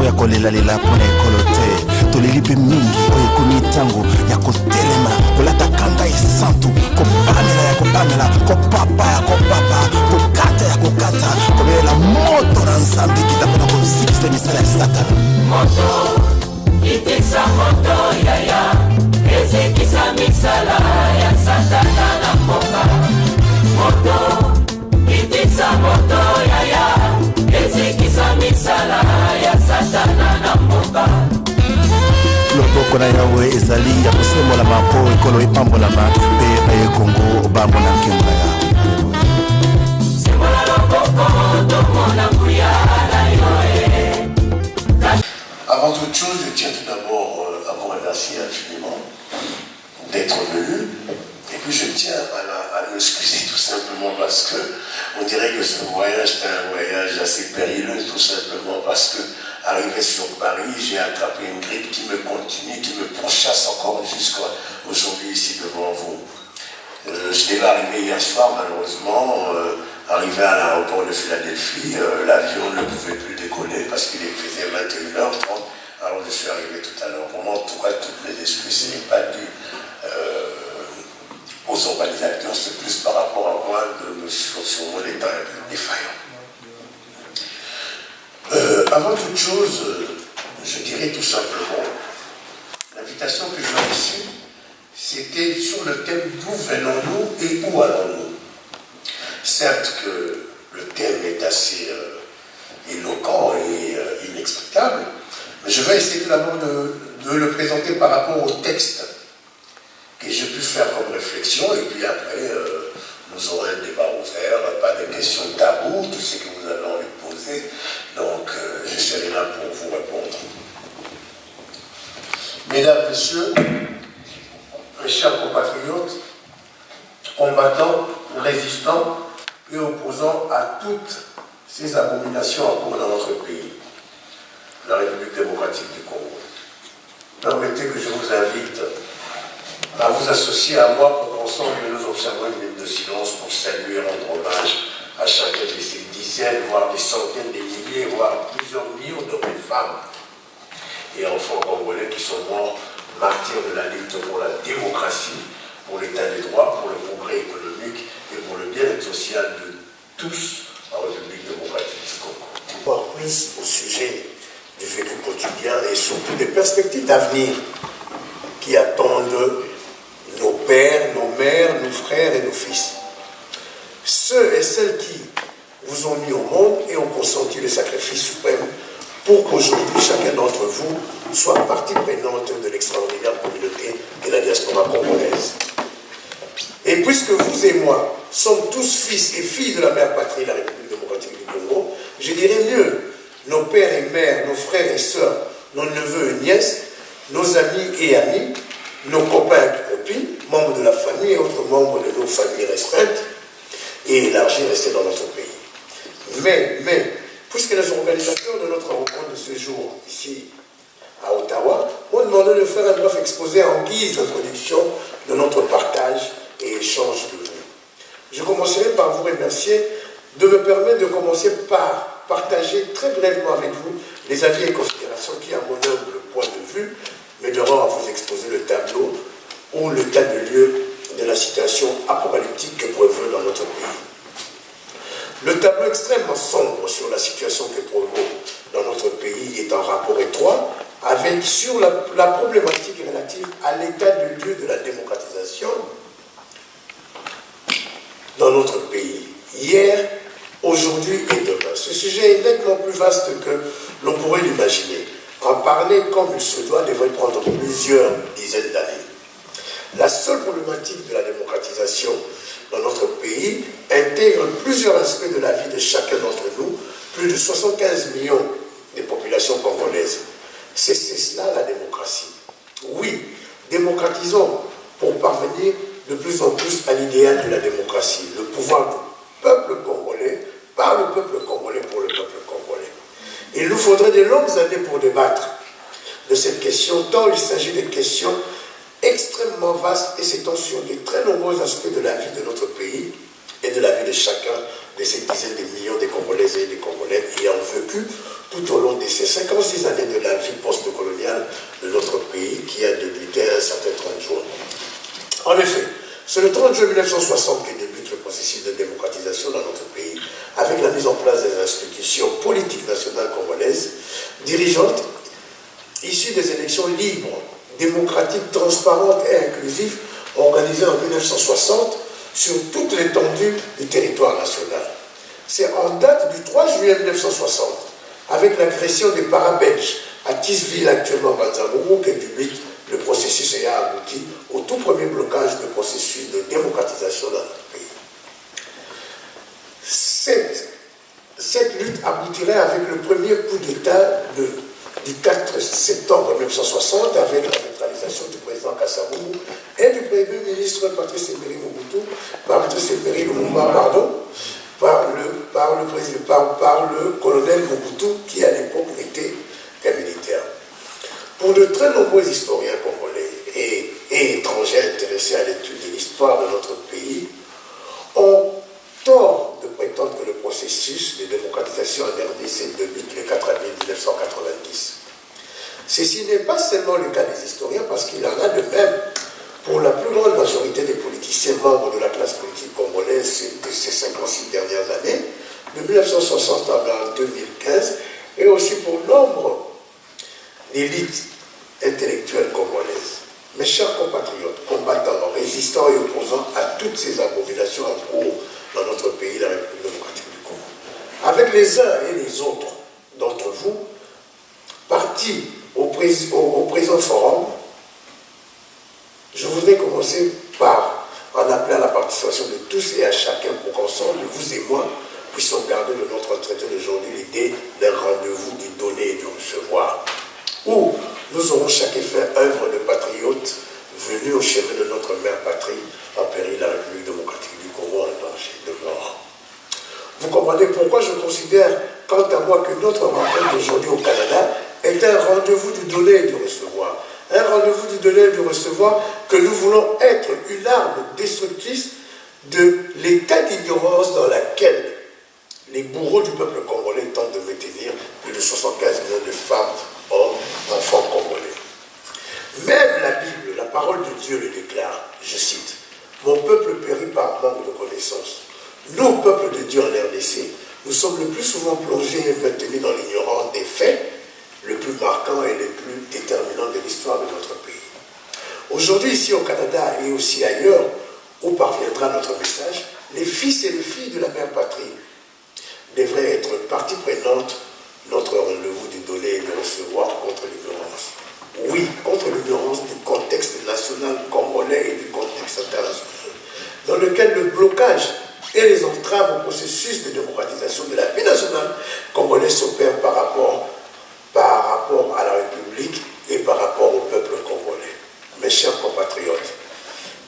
ya kolelalela mpona ekolo te toleli mpe mingi oyo ekomi ntango ya kotelema kolata kanda esantu kopamela ya kopamela kopapa ya kopapa kokata ya kokata kobelela moto na nzambe kita mpona kosikisa misala ya satana moto itikisa moto yaya ezikisa misala ya satana na mboka moto itikisa moto yaya ezikisa misala ya satana na mboka loboko na yawe ezali ya kosembola mpo ekolo epambolama mpe bayekongo bamona nkembo na yawe sembola loboko tomona kuyala yoe. Avant toute chose, je tiens tout d'abord à vous remercier infiniment d'être venu. Et puis je tiens à m'excuser tout simplement parce que on dirait que ce voyage était un voyage assez périlleux, tout simplement parce que arrivé sur Paris, j'ai attrapé une grippe qui me continue, qui me pourchasse encore jusqu'à aujourd'hui ici devant vous. Je devais arriver hier soir, malheureusement, arrivé à l'aéroport de Philadelphie, l'avion ne pouvait plus décoller parce qu'il faisait 21h30, alors je suis arrivé tout à l'heure. Pour moi, en tout cas, toutes mes excuses, ce n'est pas dû aux organisateurs, c'est plus par rapport à moi, sur mon état défaillant. Avant toute chose, je dirais tout simplement, l'invitation que j'ai reçue, c'était sur le thème d'où venons-nous et où allons-nous. Certes que le thème est assez éloquent et inexplicable, mais je vais essayer tout d'abord de le présenter par rapport au texte que j'ai pu faire comme réflexion, et puis après, nous aurons un débat ouvert, pas de questions taboues, tout ce que vous avez envie de poser, donc je serai là pour vous répondre. Mesdames, Messieurs, mes chers compatriotes, combattants, résistants et opposants à toutes ces abominations en cours dans notre pays, la République démocratique du Congo. Permettez que je vous invite à vous associer à moi pour qu'ensemble nous observons une minute de silence pour saluer et rendre hommage à chacun de ces dizaines, voire des centaines de milliers, voire plusieurs millions d'hommes et femmes et enfants congolais qui sont morts martyrs de la lutte pour la démocratie, pour l'état des droits, pour le progrès économique et pour le bien-être social de tous en République démocratique du Congo. Voir plus au sujet du vécu quotidien et surtout des perspectives d'avenir qui attendent nos pères, nos mères, nos frères et nos fils. Ceux et celles qui vous ont mis au monde et ont consenti le sacrifice suprême pour qu'aujourd'hui chacun d'entre vous soit partie prenante de l'extraordinaire communauté de la diaspora congolaise. Et puisque vous et moi sommes tous fils et filles de la mère patrie, la République démocratique du Congo, je dirais mieux, nos pères et mères, nos frères et sœurs, nos neveux et nièces, nos amis et amis, nos copains et copines, membres de la famille et autres membres de nos familles restreintes et élargies rester dans notre pays. Mais, puisque les organisateurs de notre rencontre de ce jour, ici à Ottawa, m'ont demandé de faire un bref exposé en guise d'introduction de notre partage et échange de vues. Je commencerai par vous remercier de me permettre de commencer par partager très brièvement avec vous les avis et considérations qui, à mon humble point de vue, m'aideront à vous exposer le tableau ou le tas de lieux de la situation apocalyptique que prévaut dans notre pays. Le tableau extrêmement sombre sur la situation que prévaut dans notre pays est en rapport étroit avec sur la problématique relative à l'état de lieu de la démocratisation dans notre pays, hier, aujourd'hui et demain. Ce sujet est nettement plus vaste que l'on pourrait l'imaginer. En parler comme il se doit devrait prendre plusieurs dizaines d'années. La seule problématique de la démocratisation dans notre pays intègre plusieurs aspects de la vie de chacun d'entre nous, plus de 75 millions de populations congolaises. C'est cela la démocratie. Oui, démocratisons pour parvenir de plus en plus à l'idéal de la démocratie, le pouvoir du peuple congolais, par le peuple congolais pour le peuple congolais. Il nous faudrait de longues années pour débattre de cette question, tant il s'agit de questions extrêmement vastes et s'étend sur de très nombreux aspects de la vie de notre pays et de la vie de chacun de ces dizaines de millions de Congolaises et de Congolais ayant vécu tout au long de ces 56 années de la vie post-coloniale de notre pays qui a débuté un certain 30 juin. En effet, c'est le 30 juin 1960 que débute le processus de démocratisation dans notre pays, avec la mise en place des institutions politiques nationales congolaises, dirigeantes, issues des élections libres, démocratiques, transparentes et inclusives, organisées en 1960 sur toute l'étendue du territoire national. C'est en date du 3 juillet 1960, avec l'agression des para-belges à Tisville, actuellement Banzambourou, que débute le processus ayant abouti au tout premier blocage du processus de démocratisation dans notre pays. Cette lutte aboutirait avec le premier coup d'État du 4 septembre 1960, avec la neutralisation du président Kasavubu et du premier ministre Patrice Emery Lumumba, par le colonel Mobutu, qui à l'époque n'était qu'un militaire. Pour de très nombreux historiens congolais et étrangers intéressés à l'étude de l'histoire de notre pays, ont tort de prétendre que le processus de démocratisation en RDC débute le 4 avril 1990. Ceci n'est pas seulement le cas des historiens, parce qu'il en a de même pour la plus grande majorité des politiciens membres de la classe politique congolaise de ces 56 dernières années, de 1960 à 2015, et aussi pour nombre d'élites intellectuelles congolaises. Mes chers compatriotes, combattants, résistants et opposants à toutes ces abominations en cours dans notre pays, la République démocratique du Congo. Avec les uns et les autres d'entre vous, partis au présent forum, je voudrais commencer par en appeler à la participation de tous et à chacun pour qu'ensemble, vous et moi, puissions garder de notre entretien d'aujourd'hui l'idée d'un rendez-vous du donner et du recevoir, où nous aurons chacun fait œuvre de patriotes venus au chevet de notre mère patrie, en péril la République démocratique du Congo en danger de mort. Vous comprenez pourquoi je considère, quant à moi, que notre rencontre d'aujourd'hui au Canada est un rendez-vous du donner et du recevoir. Un rendez-vous du donner et du recevoir que nous voulons être une arme destructrice de l'état d'ignorance dans laquelle les bourreaux du peuple congolais tentent de maintenir plus de 75 millions de femmes, hommes, enfants congolais. Même la Bible, la parole de Dieu le déclare, je cite, « Mon peuple périt par manque de connaissance. » Nous, peuple de Dieu en RDC, nous sommes le plus souvent plongés et maintenus dans l'ignorance des faits, le plus marquant et le plus déterminant de l'histoire de notre pays. Aujourd'hui, ici au Canada et aussi ailleurs, où parviendra notre message, les fils et les filles de la mère patrie devraient être partie prenante notre rendez-vous du donner et du recevoir contre l'ignorance. Oui, contre l'ignorance du contexte national congolais et du contexte international, dans lequel le blocage et les entraves au processus de démocratisation de la vie nationale congolaise s'opèrent par rapport à la République et par rapport au peuple congolais. Mes chers compatriotes,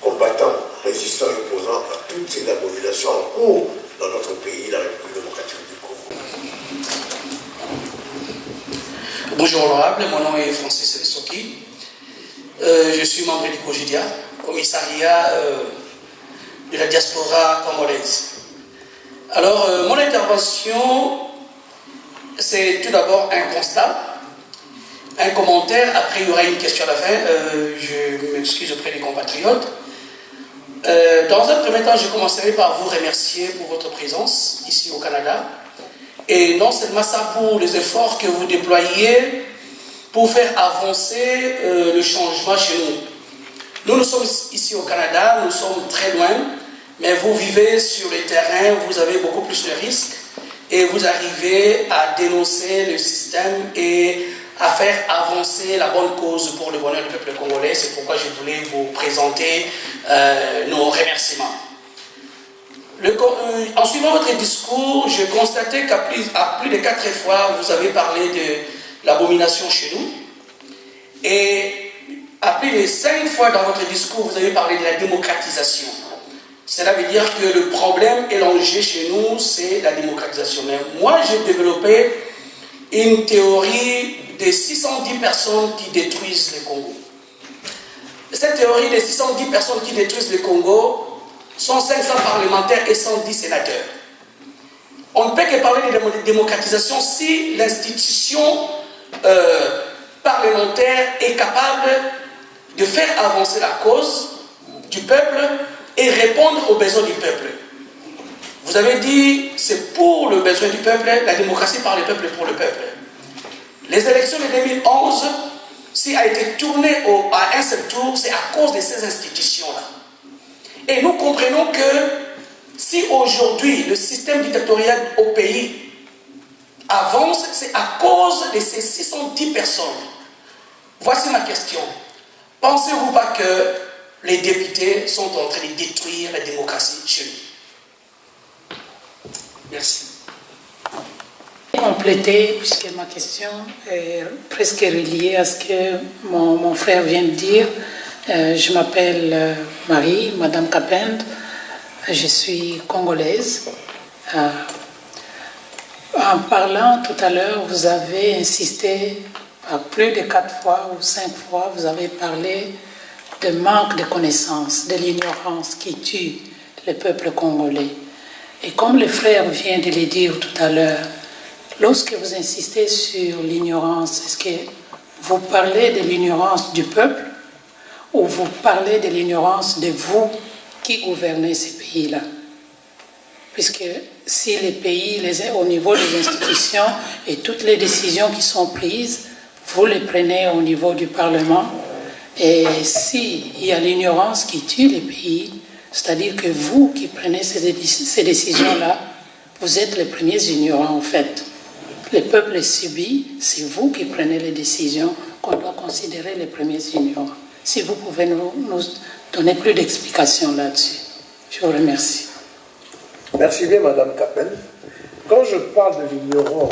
combattants, résistants et opposants à toutes ces abominations en cours dans notre pays, la République démocratique du Congo. Bonjour honorable, mon nom est Francis Selissoki. Je suis membre du COGIDIA, commissariat de la diaspora congolaise. Alors, mon intervention, c'est tout d'abord un constat, un commentaire, après il y aura une question à la fin, je m'excuse auprès des compatriotes. Dans un premier temps, je commencerai par vous remercier pour votre présence ici au Canada, et non seulement ça pour les efforts que vous déployez pour faire avancer le changement chez nous. Nous sommes ici au Canada, nous sommes très loin, mais vous vivez sur le terrain, vous avez beaucoup plus de risques et vous arrivez à dénoncer le système et à faire avancer la bonne cause pour le bonheur du peuple congolais. C'est pourquoi je voulais vous présenter nos remerciements. En suivant votre discours, j'ai constaté qu'à plus de 4 fois, vous avez parlé de l'abomination chez nous. Et à plus de 5 fois dans votre discours, vous avez parlé de la démocratisation. Cela veut dire que le problème et l'enjeu chez nous, c'est la démocratisation. Mais moi, j'ai développé une théorie de 610 personnes qui détruisent le Congo. Cette théorie des 610 personnes qui détruisent le Congo sont 500 parlementaires et 110 sénateurs. On ne peut que parler de démocratisation si l'institution parlementaire est capable de faire avancer la cause du peuple et répondre aux besoins du peuple. Vous avez dit, c'est pour le besoin du peuple, la démocratie par le peuple pour le peuple. Les élections de 2011, s'il a été tourné à un seul tour, c'est à cause de ces institutions-là. Et nous comprenons que si aujourd'hui le système dictatorial au pays avance, c'est à cause de ces 610 personnes. Voici ma question. Pensez-vous pas que les députés sont en train de détruire la démocratie chez nous? Merci. Compléter, puisque ma question est presque reliée à ce que mon frère vient de dire. Je m'appelle Marie, Madame Kapend, je suis congolaise. En parlant tout à l'heure, vous avez insisté à plus de 4 fois ou 5 fois, vous avez parlé de manque de connaissances, de l'ignorance qui tue le peuple congolais. Et comme le frère vient de le dire tout à l'heure, lorsque vous insistez sur l'ignorance, est-ce que vous parlez de l'ignorance du peuple ou vous parlez de l'ignorance de vous qui gouvernez ces pays-là? Puisque si les pays, au niveau des institutions et toutes les décisions qui sont prises, vous les prenez au niveau du Parlement, et s'il y a l'ignorance qui tue les pays, c'est-à-dire que vous qui prenez ces décisions-là, vous êtes les premiers ignorants en fait. Le peuple subit, c'est vous qui prenez les décisions qu'on doit considérer les premiers ignorants. Si vous pouvez nous donner plus d'explications là-dessus. Je vous remercie. Merci bien, Madame Kapel. Quand je parle de l'ignorant,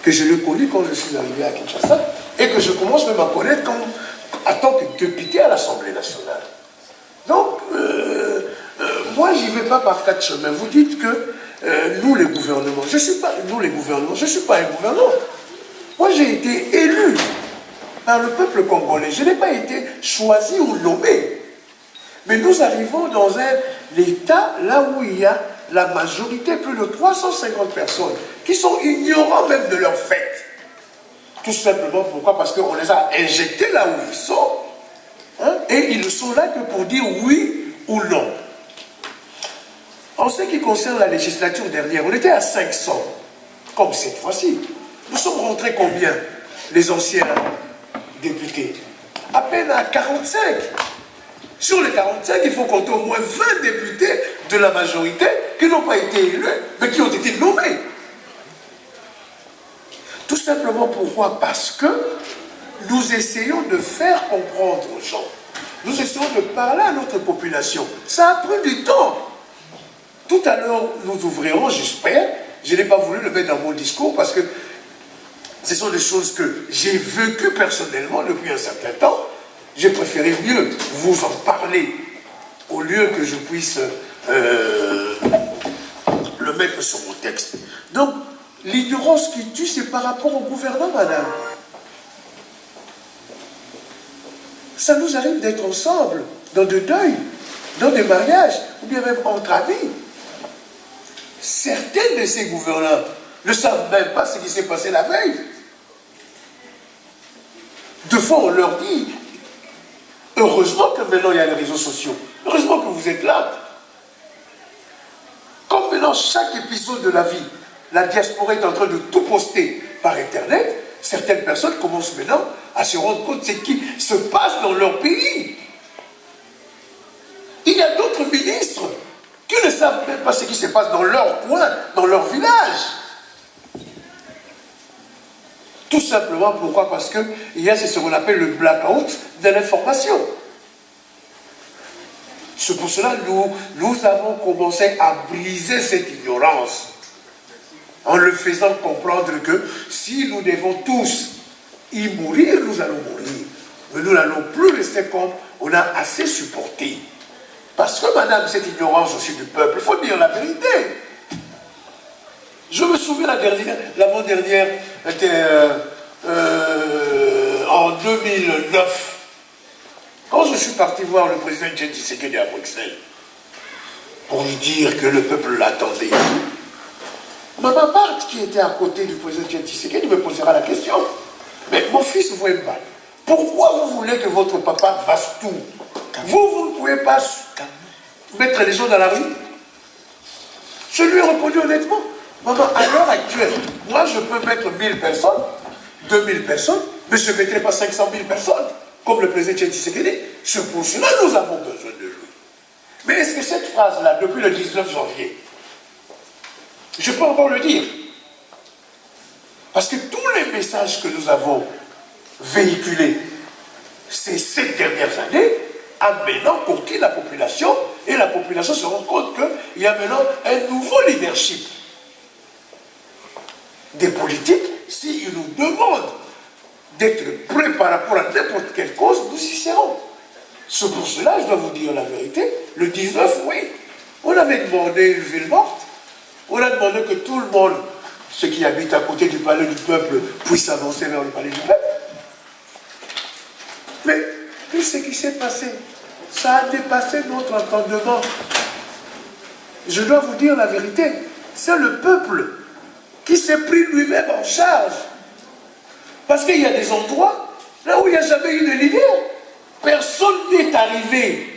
que je l'ai connu quand je suis arrivé à Kinshasa, et que je commence même à connaître en tant que député à l'Assemblée nationale. Donc, moi, j'y vais pas par 4 chemins. Vous dites que nous, les gouvernements, je ne suis pas un gouvernement. Moi, j'ai été élu par le peuple congolais. Je n'ai pas été choisi ou nommé. Mais nous arrivons dans un État là où il y a la majorité, plus de 350 personnes, qui sont ignorants même de leurs faits. Tout simplement, pourquoi? Parce qu'on les a injectés là où ils sont, hein, et ils ne sont là que pour dire oui ou non. En ce qui concerne la législature dernière, on était à 500, comme cette fois-ci. Nous sommes rentrés combien, les anciens députés? À peine à 45. Sur les 45, il faut compter au moins 20 députés de la majorité qui n'ont pas été élus, mais qui ont été nommés. Tout simplement pourquoi? Parce que nous essayons de faire comprendre aux gens. Nous essayons de parler à notre population. Ça a pris du temps. Tout à l'heure, nous ouvrirons, j'espère. Je n'ai pas voulu le mettre dans mon discours parce que ce sont des choses que j'ai vécues personnellement depuis un certain temps. J'ai préféré mieux vous en parler au lieu que je puisse le mettre sur mon texte. Donc, l'ignorance qui tue, c'est par rapport au gouvernement, madame. Ça nous arrive d'être ensemble, dans des deuils, dans des mariages, ou bien même entre amis. Certains de ces gouvernants ne savent même pas ce qui s'est passé la veille. Deux fois, on leur dit, heureusement que maintenant il y a les réseaux sociaux, heureusement que vous êtes là. Comme maintenant, chaque épisode de la vie, la diaspora est en train de tout poster par Internet, certaines personnes commencent maintenant à se rendre compte de ce qui se passe dans leur pays. Il y a d'autres ministres qui ne savent même pas ce qui se passe dans leur coin, dans leur village. Tout simplement, pourquoi? Parce qu'il y a ce qu'on appelle le blackout de l'information. C'est pour cela que nous avons commencé à briser cette ignorance en le faisant comprendre que si nous devons tous y mourir, nous allons mourir. Mais nous n'allons plus rester comme on a assez supporté. Parce que, madame, cette ignorance aussi du peuple, il faut dire la vérité. Je me souviens l'avant-dernière, était en 2009, quand je suis parti voir le président Tshisekedi à Bruxelles, pour lui dire que le peuple l'attendait. Maman Barthes, qui était à côté du président Tshisekedi, me posera la question. Mais mon fils Wemba, pourquoi vous voulez que votre papa fasse tout? Vous ne pouvez pas mettre les gens dans la rue? Je lui ai répondu honnêtement. Maman, à l'heure actuelle, moi je peux mettre 1000 personnes, 2000 personnes, mais je ne mettrai pas 500 000 personnes, comme le président Tshisekedi. C'est pour cela que nous avons besoin de lui. Mais est-ce que cette phrase-là, depuis le 19 janvier, je peux encore le dire? Parce que tous les messages que nous avons véhiculés ces 7 dernières années a maintenant conquis la population, et la population se rend compte qu'il y a maintenant un nouveau leadership des politiques. S'ils nous demandent d'être prêts par rapport à n'importe quelle cause, nous y serons. C'est pour cela, je dois vous dire la vérité, le 19, oui, on avait demandé une ville morte, on a demandé que tout le monde, ceux qui habitent à côté du palais du peuple, puissent avancer vers le palais du peuple. Mais tout ce qui s'est passé, ça a dépassé notre entendement. Je dois vous dire la vérité, c'est le peuple qui s'est pris lui-même en charge. Parce qu'il y a des endroits, là où il n'y a jamais eu de leader, personne n'est arrivé.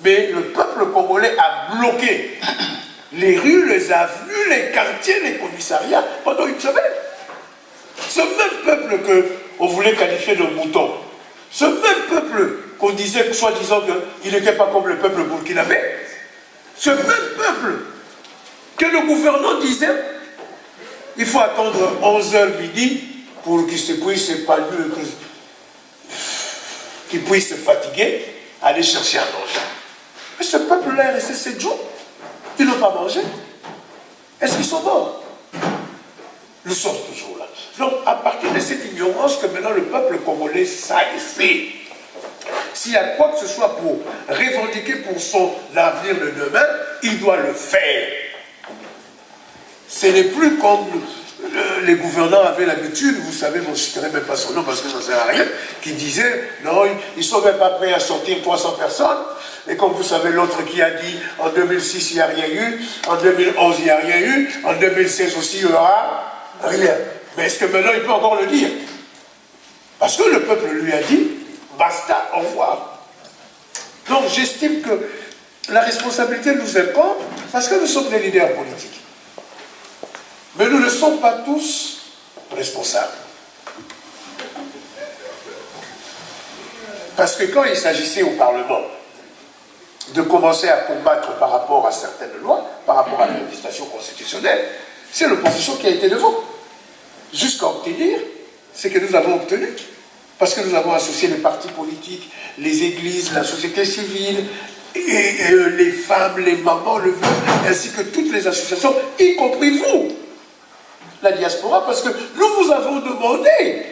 Mais le peuple congolais a bloqué les rues, les avenues, les quartiers, les commissariats pendant une semaine. Ce même peuple qu'on voulait qualifier de mouton, ce même peuple qu'on disait, soi-disant qu'il n'était pas comme le peuple burkinabé, ce même peuple que le gouvernant disait il faut attendre 11h midi pour qu'il puisse se fatiguer, aller chercher à manger. Mais ce peuple-là est resté 7 jours. Ils n'ont pas mangé. Est-ce qu'ils sont morts? Nous sommes toujours là. Donc, à partir de cette ignorance que maintenant le peuple congolais fait, s'il y a quoi que ce soit pour revendiquer pour son avenir de demain, il doit le faire. Ce n'est plus comme les gouvernants avaient l'habitude, vous savez, bon, je ne citerai même pas son nom parce que ça ne sert à rien, qui disaient, non, ils ne sont même pas prêts à sortir 300 personnes. Et comme vous savez, l'autre qui a dit, en 2006, il n'y a rien eu, en 2011, il n'y a rien eu, en 2016 aussi, il n'y aura rien. Mais est-ce que maintenant, il peut encore le dire? Parce que le peuple lui a dit, basta, au revoir. Donc, j'estime que la responsabilité nous incombe parce que nous sommes des leaders politiques. Mais nous ne sommes pas tous responsables. Parce que quand il s'agissait au Parlement de commencer à combattre par rapport à certaines lois, par rapport à la législation constitutionnelle, c'est l'opposition qui a été devant. Jusqu'à obtenir ce que nous avons obtenu. Parce que nous avons associé les partis politiques, les églises, la société civile, et les femmes, les mamans, le veuve, ainsi que toutes les associations, y compris vous, la diaspora, parce que nous vous avons demandé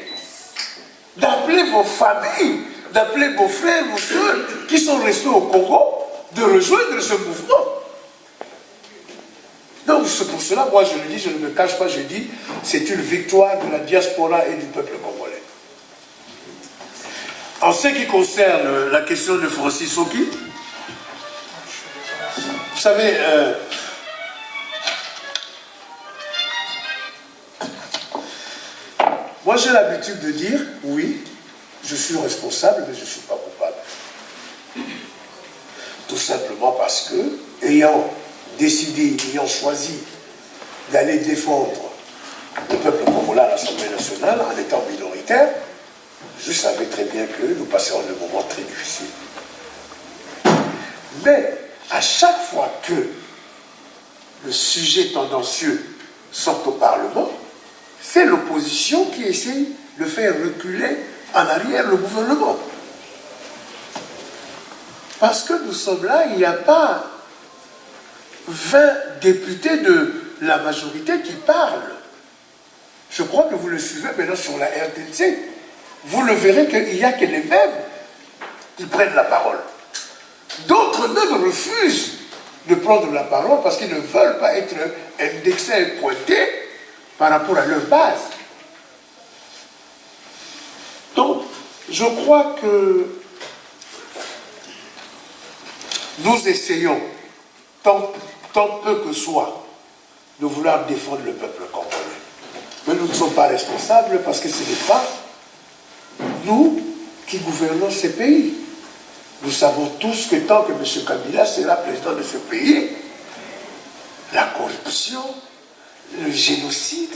d'appeler vos familles, d'appeler vos frères, vos soeurs qui sont restés au Congo, de rejoindre ce mouvement. Donc c'est pour cela, moi je le dis, je ne me cache pas, je dis, c'est une victoire de la diaspora et du peuple congolais. En ce qui concerne la question de Francis Oki, vous savez, moi j'ai l'habitude de dire, oui, je suis responsable, mais je ne suis pas coupable. Tout simplement parce que, ayant décidé, ayant choisi d'aller défendre le peuple congolais à l'Assemblée nationale en étant minoritaire, je savais très bien que nous passerons des moments très difficiles. Mais à chaque fois que le sujet tendancieux sort au Parlement, c'est l'opposition qui essaye de faire reculer en arrière le gouvernement. Parce que nous sommes là, il n'y a pas 20 députés de la majorité qui parlent. Je crois que vous le suivez maintenant sur la RTNC. Vous le verrez qu'il n'y a que les mêmes qui prennent la parole. D'autres même refusent de prendre la parole parce qu'ils ne veulent pas être indexés et pointés par rapport à leur base. Donc, je crois que nous essayons, tant peu que soit, de vouloir défendre le peuple congolais. Mais nous ne sommes pas responsables parce que ce n'est pas nous qui gouvernons ces pays. Nous savons tous que tant que M. Kabila sera président de ce pays, la corruption, le génocide,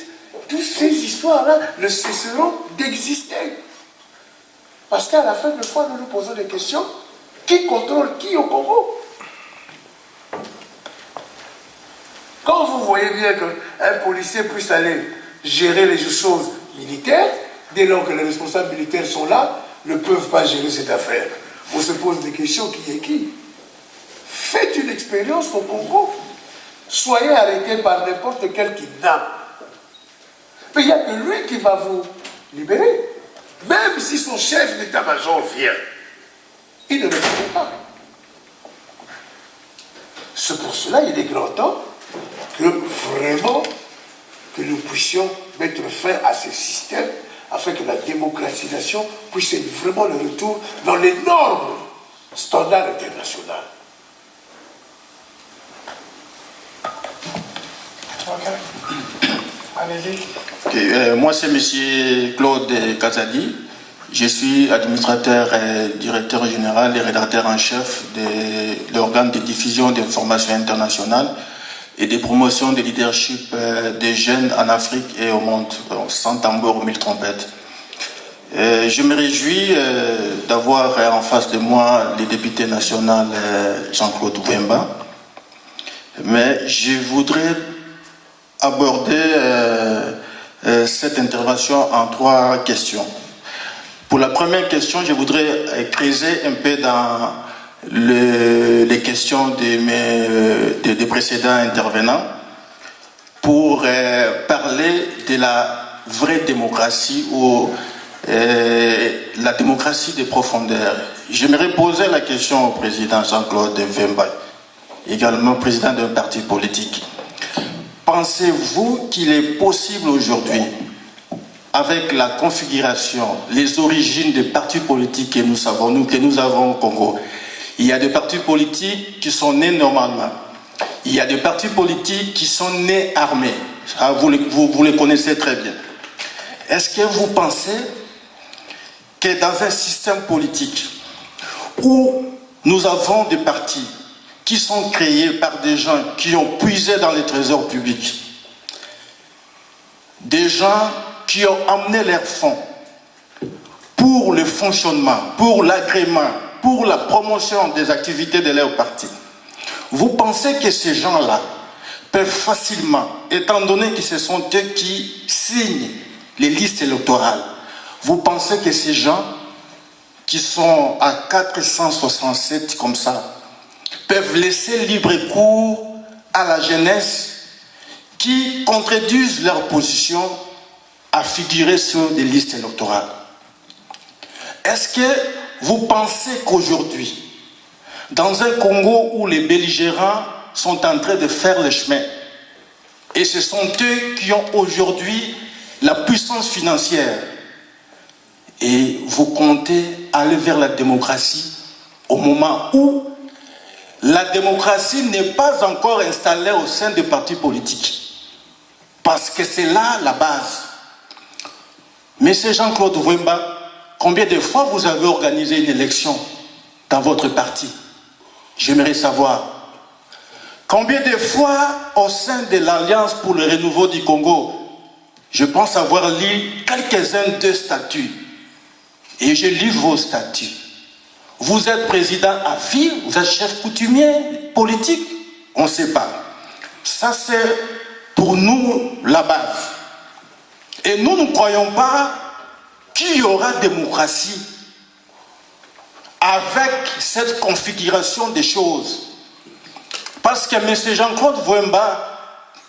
toutes ces histoires-là ne cesseront d'exister. Parce qu'à la fin de fois, nous nous posons des questions. Qui contrôle qui au Congo? Quand vous voyez bien qu'un policier puisse aller gérer les choses militaires, dès lors que les responsables militaires sont là, ne peuvent pas gérer cette affaire. On se pose des questions, qui est qui? Faites une expérience au Congo. Soyez arrêté par n'importe quel kidnappeur. Mais il n'y a que lui qui va vous libérer. Même si son chef d'état-major vient, il ne le fait pas. C'est pour cela il est grand temps que vraiment que nous puissions mettre fin à ce système afin que la démocratisation puisse être vraiment le retour dans les normes standards internationaux. Okay, moi c'est M. Claude Kazadi. Je suis administrateur et directeur général et rédacteur en chef de l'organe de diffusion d'informations internationales et de promotion de leadership des jeunes en Afrique et au monde, sans tambour, mille trompettes. Je me réjouis d'avoir en face de moi le député national Jean-Claude Vemba, mais je voudrais aborder cette intervention en 3 questions. Pour la première question, je voudrais creuser un peu dans les questions des précédents intervenants pour parler de la vraie démocratie ou la démocratie de profondeur. J'aimerais poser la question au président Jean-Claude Vemba, également président d'un parti politique. Pensez-vous qu'il est possible aujourd'hui, avec la configuration, les origines des partis politiques que nous avons au Congo, il y a des partis politiques qui sont nés normalement. Il y a des partis politiques qui sont nés armés. Ah, vous les connaissez très bien. Est-ce que vous pensez que dans un système politique où nous avons des partis qui sont créés par des gens qui ont puisé dans les trésors publics, des gens qui ont amené leurs fonds pour le fonctionnement, pour l'agrément, pour la promotion des activités de leur parti, vous pensez que ces gens-là peuvent facilement, étant donné que ce sont eux qui signent les listes électorales, vous pensez que ces gens qui sont à 467 comme ça, peuvent laisser libre cours à la jeunesse qui contredisent leur position à figurer sur des listes électorales? Est-ce que vous pensez qu'aujourd'hui, dans un Congo où les belligérants sont en train de faire le chemin, et ce sont eux qui ont aujourd'hui la puissance financière, et vous comptez aller vers la démocratie au moment où la démocratie n'est pas encore installée au sein des partis politiques? Parce que c'est là la base. Monsieur Jean-Claude Vemba, combien de fois vous avez organisé une élection dans votre parti? J'aimerais savoir. Combien de fois au sein de l'Alliance pour le renouveau du Congo, je pense avoir lu quelques-uns de statuts. Et je lis vos statuts. Vous êtes président à vie, vous êtes chef coutumier, politique, on ne sait pas. Ça c'est pour nous la base. Et nous ne croyons pas qu'il y aura démocratie avec cette configuration des choses. Parce que M. Jean-Claude Vemba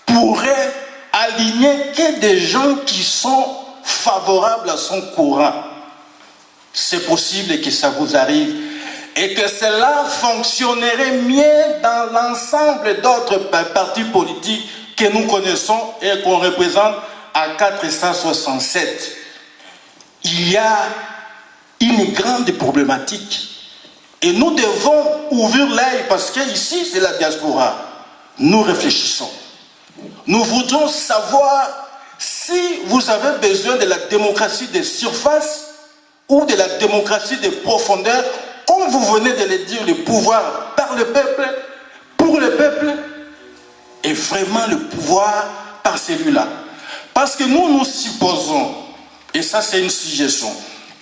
pourrait aligner que des gens qui sont favorables à son courant. C'est possible que ça vous arrive et que cela fonctionnerait mieux dans l'ensemble d'autres partis politiques que nous connaissons et qu'on représente à 467. Il y a une grande problématique et nous devons ouvrir l'œil parce qu'ici c'est la diaspora. Nous réfléchissons. Nous voudrions savoir si vous avez besoin de la démocratie de surface ou de la démocratie de profondeur, comme vous venez de le dire, le pouvoir par le peuple, pour le peuple, et vraiment le pouvoir par celui-là. Parce que nous supposons, et ça c'est une suggestion,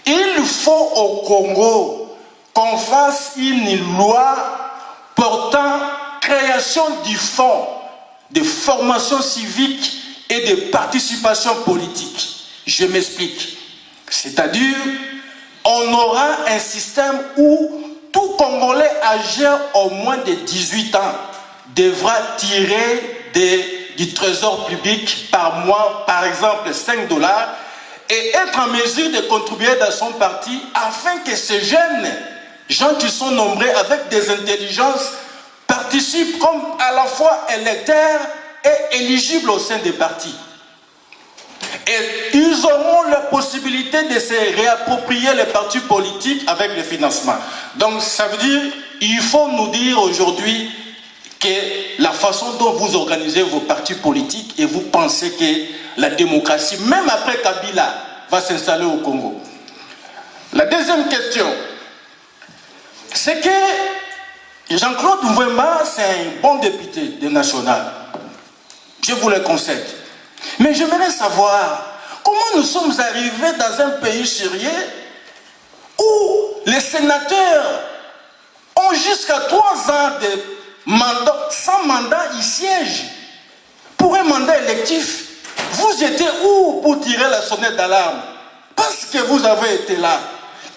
il faut au Congo qu'on fasse une loi portant création du fonds de formation civique et de participation politique. Je m'explique. C'est-à-dire, on aura un système où tout Congolais âgé au moins de 18 ans devra tirer du trésor public par mois, par exemple 5 $, et être en mesure de contribuer dans son parti afin que ces jeunes gens qui sont nombreux avec des intelligences participent comme à la fois électeurs et éligibles au sein des partis. Et ils auront la possibilité de se réapproprier les partis politiques avec le financement. Donc ça veut dire, il faut nous dire aujourd'hui que la façon dont vous organisez vos partis politiques et vous pensez que la démocratie, même après Kabila, va s'installer au Congo. La deuxième question, c'est que Jean-Claude Mouemba, c'est un bon député de national. Je vous le concède. Mais j'aimerais savoir comment nous sommes arrivés dans un pays sérieux où les sénateurs ont jusqu'à 3 ans de mandat, sans mandat, ils siègent pour un mandat électif. Vous étiez où pour tirer la sonnette d'alarme? Parce que vous avez été là.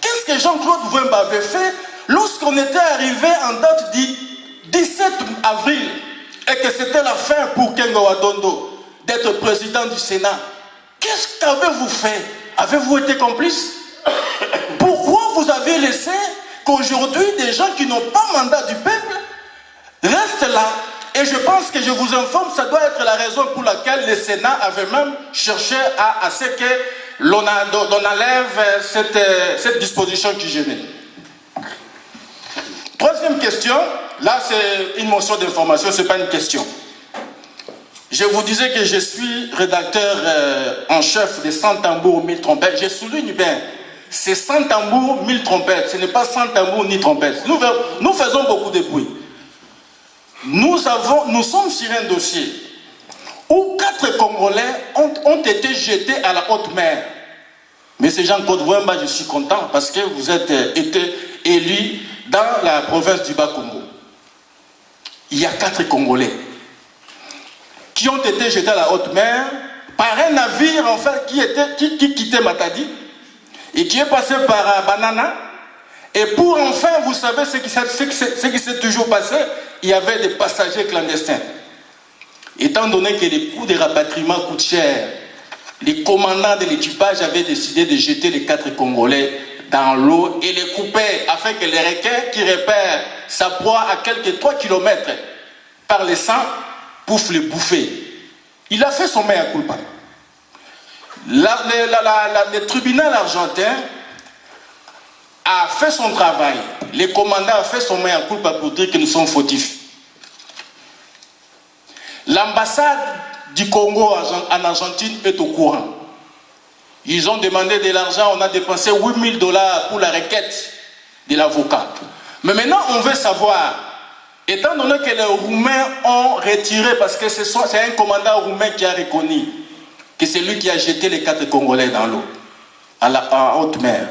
Qu'est-ce que Jean-Claude Mouemba avait fait lorsqu'on était arrivé en date du 17 avril et que c'était la fin pour Kengo Wadondo d'être président du Sénat? Qu'est-ce qu'avez-vous fait? Avez-vous été complice? Pourquoi vous avez laissé qu'aujourd'hui des gens qui n'ont pas mandat du peuple restent là? Et je pense que je vous informe, ça doit être la raison pour laquelle le Sénat avait même cherché à ce que l'on enlève cette disposition qui gênait. Troisième question, là c'est une motion d'information, ce n'est pas une question. Je vous disais que je suis rédacteur en chef de 100 tambours, 1000 trompettes. Je souligne bien, c'est 100 tambours, 1000 trompettes. Ce n'est pas 100 tambours ni trompettes. Nous faisons beaucoup de bruit. Nous sommes sur un dossier où 4 Congolais ont été jetés à la haute mer. Mais c'est Jean-Claude Mouemba, je suis content parce que vous êtes été élu dans la province du Bas-Congo. Il y a 4 Congolais qui ont été jetés à la haute mer par un navire en fait, qui quittait Matadi et qui est passé par Banana. Et pour enfin, vous savez ce qui s'est toujours passé, il y avait des passagers clandestins. Étant donné que les coûts de rapatriement coûtent cher, les commandants de l'équipage avaient décidé de jeter les 4 Congolais dans l'eau et les couper afin que les requins qui repèrent sa proie à quelques 3 km par le sang puissent les bouffer. Il a fait son mea culpa. Le tribunal argentin a fait son travail. Le commandant a fait son mea culpa pour dire que nous sommes fautifs. L'ambassade du Congo en Argentine est au courant. Ils ont demandé de l'argent, on a dépensé 8 000 $ pour la requête de l'avocat. Mais maintenant, on veut savoir, étant donné que les Roumains ont retiré, parce que c'est un commandant roumain qui a reconnu que c'est lui qui a jeté les 4 Congolais dans l'eau, en haute mer.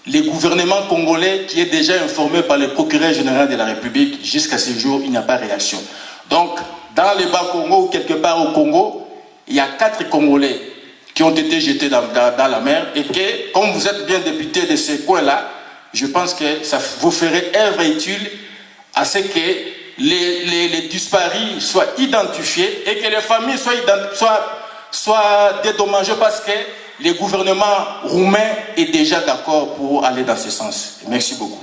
Le gouvernement congolais qui est déjà informé par le procureur général de la République, jusqu'à ce jour, il n'y a pas de réaction. Donc, dans le Bas-Congo ou quelque part au Congo, il y a 4 Congolais qui ont été jetés dans la mer et que, comme vous êtes bien député de ce coin-là, je pense que ça vous ferait œuvre utile à ce que les disparus soient identifiés et que les familles soient dédommagées parce que le gouvernement roumain est déjà d'accord pour aller dans ce sens. Merci beaucoup.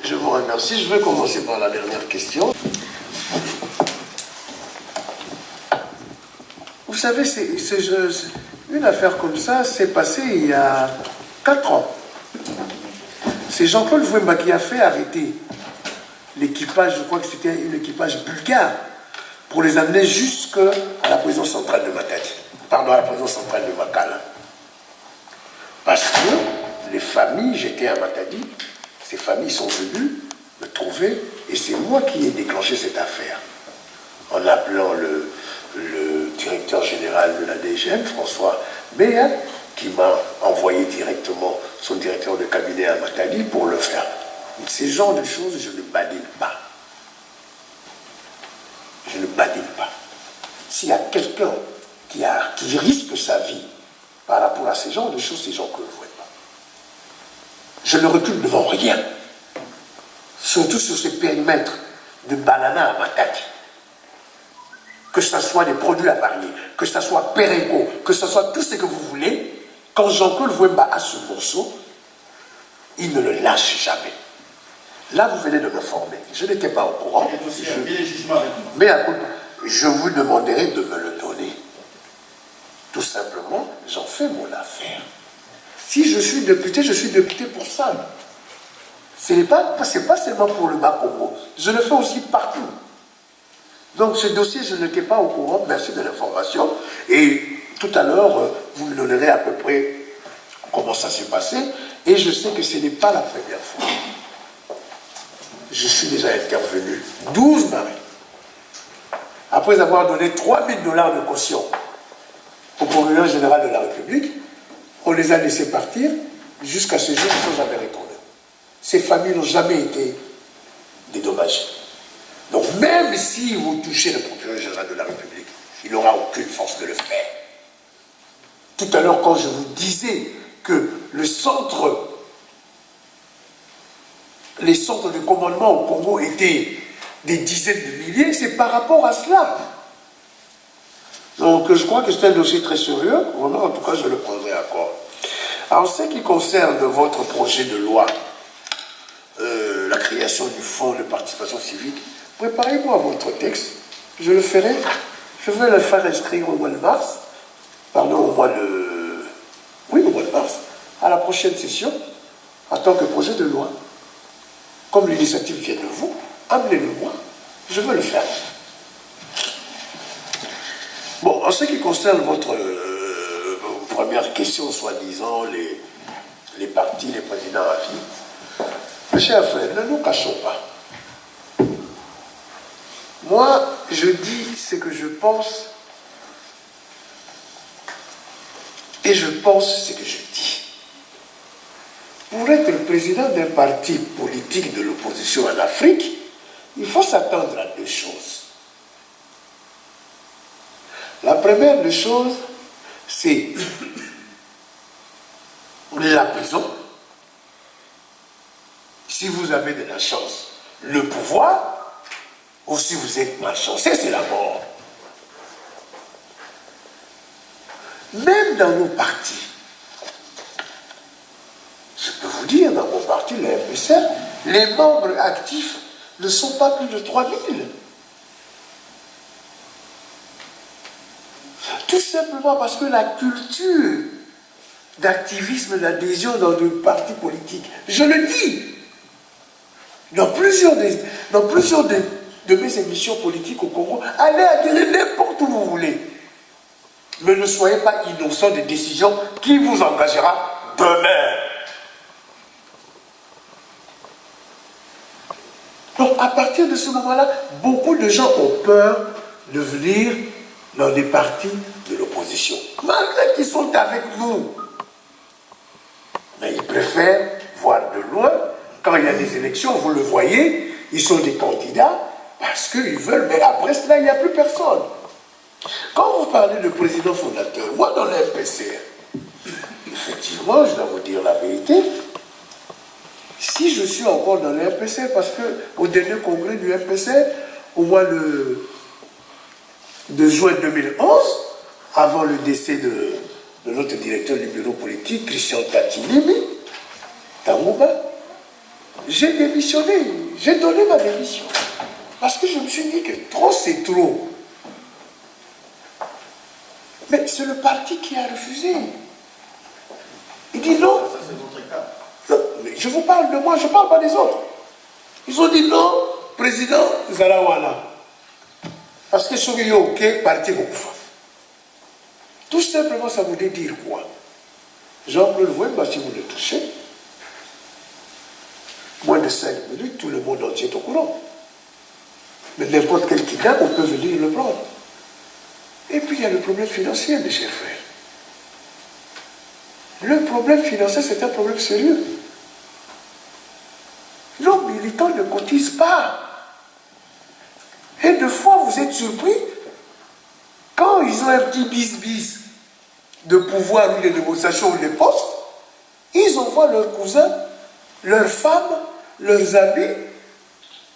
Je vous remercie. Je vais commencer par la dernière question. Vous savez, une affaire comme ça s'est passée il y a 4 ans. C'est Jean-Claude Mouemba qui a fait arrêter l'équipage, je crois que c'était l'équipage bulgare, pour les amener jusqu'à la prison centrale de Matadi. Pardon, à la prison centrale de Makala. Parce que les familles, j'étais à Matadi, ces familles sont venues me trouver et c'est moi qui ai déclenché cette affaire. En appelant le directeur général de la DGM, François Béat, qui m'a envoyé directement son directeur de cabinet à Matadi pour le faire. Ces genres de choses, je ne badine pas. Je ne badine pas. S'il y a quelqu'un qui risque sa vie par rapport à ces genres de choses, ces gens que je ne vois pas. Je ne recule devant rien. Surtout sur ces périmètres de Banana à Matadi. Que ce soit des produits avariés, que ce soit Péréco, que ce soit tout ce que vous voulez, quand Jean-Claude Wemba a ce morceau, il ne le lâche jamais. Là, vous venez de me former. Je n'étais pas au courant. Mais je vous demanderai de me le donner. Tout simplement, j'en fais mon affaire. Si je suis député pour ça. Ce n'est pas seulement pour le Bas-Congo. Je le fais aussi partout. Donc ce dossier, je n'étais pas au courant. Merci de l'information. Et tout à l'heure, vous me donnerez à peu près comment ça s'est passé. Et je sais que ce n'est pas la première fois. Je suis déjà intervenu 12 marées. Après avoir donné 3 000 $ de caution au procureur général de la République, on les a laissés partir jusqu'à ce jour, ils ne sont jamais retournés. Ces familles n'ont jamais été dédommagées. Donc même si vous touchez le procureur général de la République, il n'aura aucune force de le faire. Tout à l'heure, quand je vous disais que les centres de commandement au Congo étaient des dizaines de milliers, c'est par rapport à cela. Donc je crois que c'est un dossier très sérieux. En tout cas, je le prendrai à corps. En ce qui concerne votre projet de loi, la création du fonds de participation civique, préparez-moi votre texte. Je le ferai. Je vais le faire inscrire au mois de mars. Pardon, au mois de mars, à la prochaine session, en tant que projet de loi. Comme l'initiative vient de vous, amenez-le-moi. Je veux le faire. Bon, en ce qui concerne votre première question, soi-disant, les partis, les présidents à vie, mes chers frères, ne nous cachons pas. Moi, je dis ce que je pense et je pense ce que je dis. Pour être le président d'un parti politique de l'opposition en Afrique, il faut s'attendre à deux choses. La première des choses, c'est la prison. Si vous avez de la chance, le pouvoir, ou si vous êtes malchancé, c'est la mort. Même dans nos partis, je peux vous dire, dans mon parti, le MPC, les membres actifs ne sont pas plus de 3000. Tout simplement parce que la culture d'activisme, d'adhésion dans des partis politiques, je le dis, dans plusieurs de mes émissions politiques au Congo, allez adhérer n'importe où vous voulez. Mais ne soyez pas innocent des décisions qui vous engagera demain. Donc à partir de ce moment-là, beaucoup de gens ont peur de venir dans des partis de l'opposition, malgré qu'ils sont avec nous. Mais ils préfèrent voir de loin. Quand il y a des élections, vous le voyez, ils sont des candidats parce qu'ils veulent, mais après cela, il n'y a plus personne. Quand vous parlez de président fondateur, moi dans le MPCR, effectivement, je dois vous dire la vérité, si je suis encore dans le MPCR, parce qu'au dernier congrès du MPCR, au mois de juin 2011, avant le décès de notre directeur du bureau politique, Christian Tatinimi, Tangouba, j'ai démissionné, j'ai donné ma démission. Parce que je me suis dit que trop c'est trop. Mais c'est le parti qui a refusé. Il dit non. Ça, c'est votre cas. Non, mais je vous parle de moi, je ne parle pas des autres. Ils ont dit non, président Zalawana. Parce que ce qui est OK, parti au pouvoir. Tout simplement, ça voulait dire quoi? Jean-Claude Wemba, si vous le touchez, moins de 5 minutes, tout le monde entier est au courant. Mais n'importe quel kidnappé, on peut venir le prendre. Et puis il y a le problème financier, mes chers frères. Le problème financier, c'est un problème sérieux. Nos militants ne cotisent pas. Et de fois, vous êtes surpris, quand ils ont un petit bis-bis de pouvoir ou de négociation ou de postes, ils envoient leurs cousins, leurs femmes, leurs amis,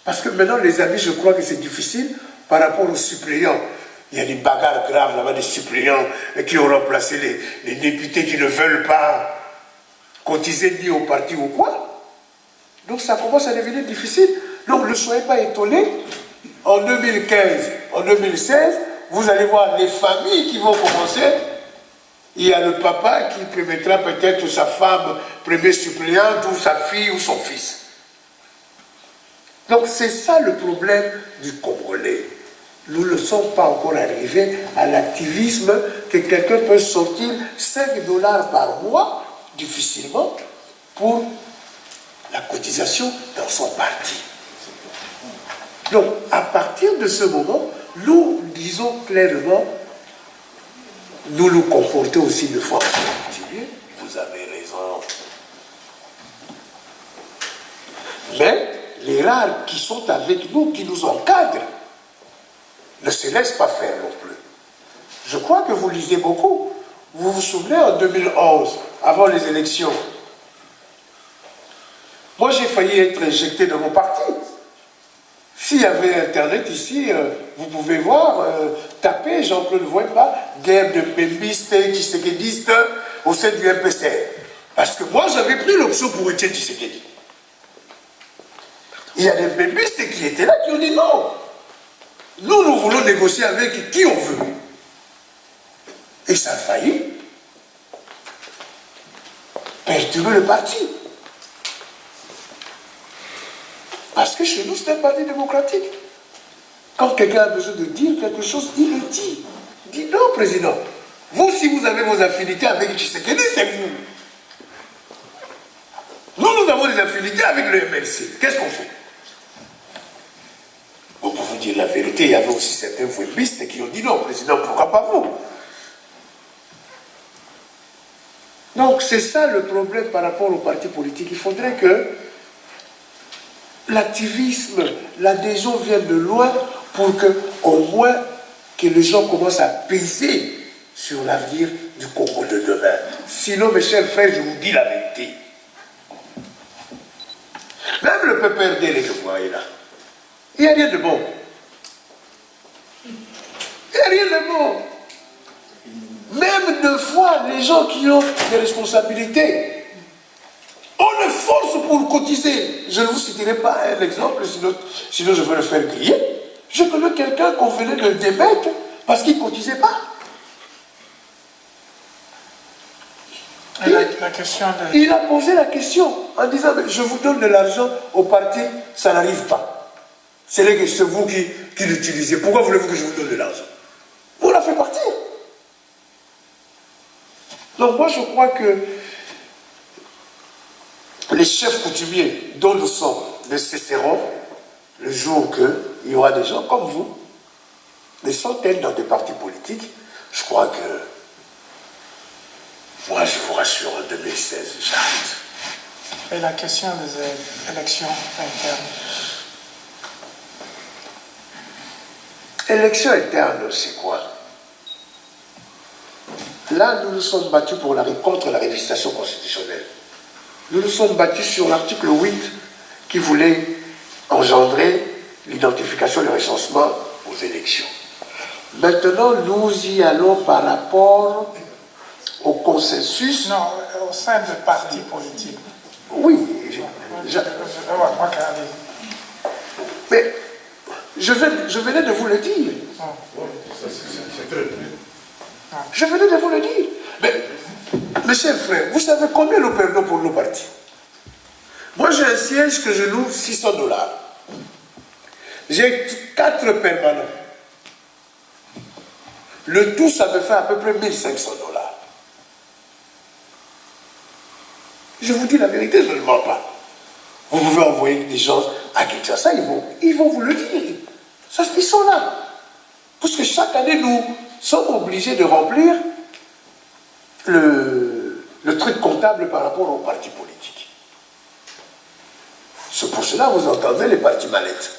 parce que maintenant les amis, je crois que c'est difficile par rapport aux suppléants. Il y a des bagarres graves là-bas, des suppléants qui ont remplacé les députés qui ne veulent pas cotiser ni au parti ou quoi. Donc ça commence à devenir difficile. Donc ne soyez pas étonnés, en 2015, en 2016, vous allez voir les familles qui vont commencer. Il y a le papa qui permettra peut-être sa femme, premier suppléante, ou sa fille, ou son fils. Donc c'est ça le problème du Congolais. Nous ne sommes pas encore arrivés à l'activisme que quelqu'un peut sortir 5 $ par mois, difficilement, pour la cotisation dans son parti. Donc, à partir de ce moment, nous disons clairement, nous nous comportons aussi de fois en particulier, vous avez raison. Mais les rares qui sont avec nous, qui nous encadrent, ne se laissent pas faire non plus. Je crois que vous lisez beaucoup. Vous vous souvenez, en 2011, avant les élections, moi j'ai failli être éjecté de mon parti. S'il y avait Internet ici, vous pouvez voir, taper Jean-Claude Wemba, guerre de pembistes, tshisekédistes au sein du MPCR. Parce que moi j'avais pris l'option pour Étienne Tshisekedi. Il y a des pembistes qui étaient là qui ont dit non. Nous voulons négocier avec qui on veut. Et ça a failli perturber le parti. Parce que chez nous, c'est un parti démocratique. Quand quelqu'un a besoin de dire quelque chose, il le dit. Il dit non, président. Vous, si vous avez vos affinités avec Tshisekedi, c'est vous. Nous avons des affinités avec le MLC. Qu'est-ce qu'on fait? Vous pouvez dire la vérité, il y avait aussi certains webistes qui ont dit non, président, pourquoi pas vous? Donc c'est ça le problème par rapport au parti politique. Il faudrait que l'activisme, l'adhésion vienne de loin pour que, au moins, que les gens commencent à peser sur l'avenir du Congo de demain. Sinon, mes chers frères, je vous dis la vérité. Même le PPRD, les gens, est là. Il n'y a rien de bon. Il n'y a rien de bon. Même deux fois, les gens qui ont des responsabilités, on le force pour cotiser. Je ne vous citerai pas un exemple, sinon je vais le faire griller. Je connais quelqu'un qu'on venait de démettre parce qu'il ne cotisait pas. Il a posé la question en disant, je vous donne de l'argent au parti, ça n'arrive pas. C'est vous qui l'utilisez. Pourquoi voulez-vous que je vous donne de l'argent? Vous la faites partir. Donc moi je crois que les chefs coutumiers dont nous sommes ne cesseront le jour qu'il y aura des gens comme vous, des centaines dans des partis politiques. Je crois que moi je vous rassure, en 2016 j'arrête. Et la question des élections internes? Élection interne, c'est quoi? Là, nous nous sommes battus contre la législation constitutionnelle. Nous nous sommes battus sur l'article 8 qui voulait engendrer l'identification et le recensement aux élections. Maintenant, nous y allons par rapport au consensus. Non, au sein des partis politiques. Oui. Mais je venais de vous le dire. Je venais de vous le dire. Mais, mes chers frères, vous savez combien nous perdons pour nos partis? Moi, j'ai un siège que je loue $600. J'ai 4 permanents. Le tout, ça me fait à peu près 1500 $. Je vous dis la vérité, je ne mens pas. Vous pouvez envoyer des gens à Kinshasa, ils vont vous le dire. Ça, ils sont là. Parce que chaque année, nous sommes obligés de remplir le truc comptable par rapport aux partis politiques. C'est pour cela que vous entendez les partis mallettes.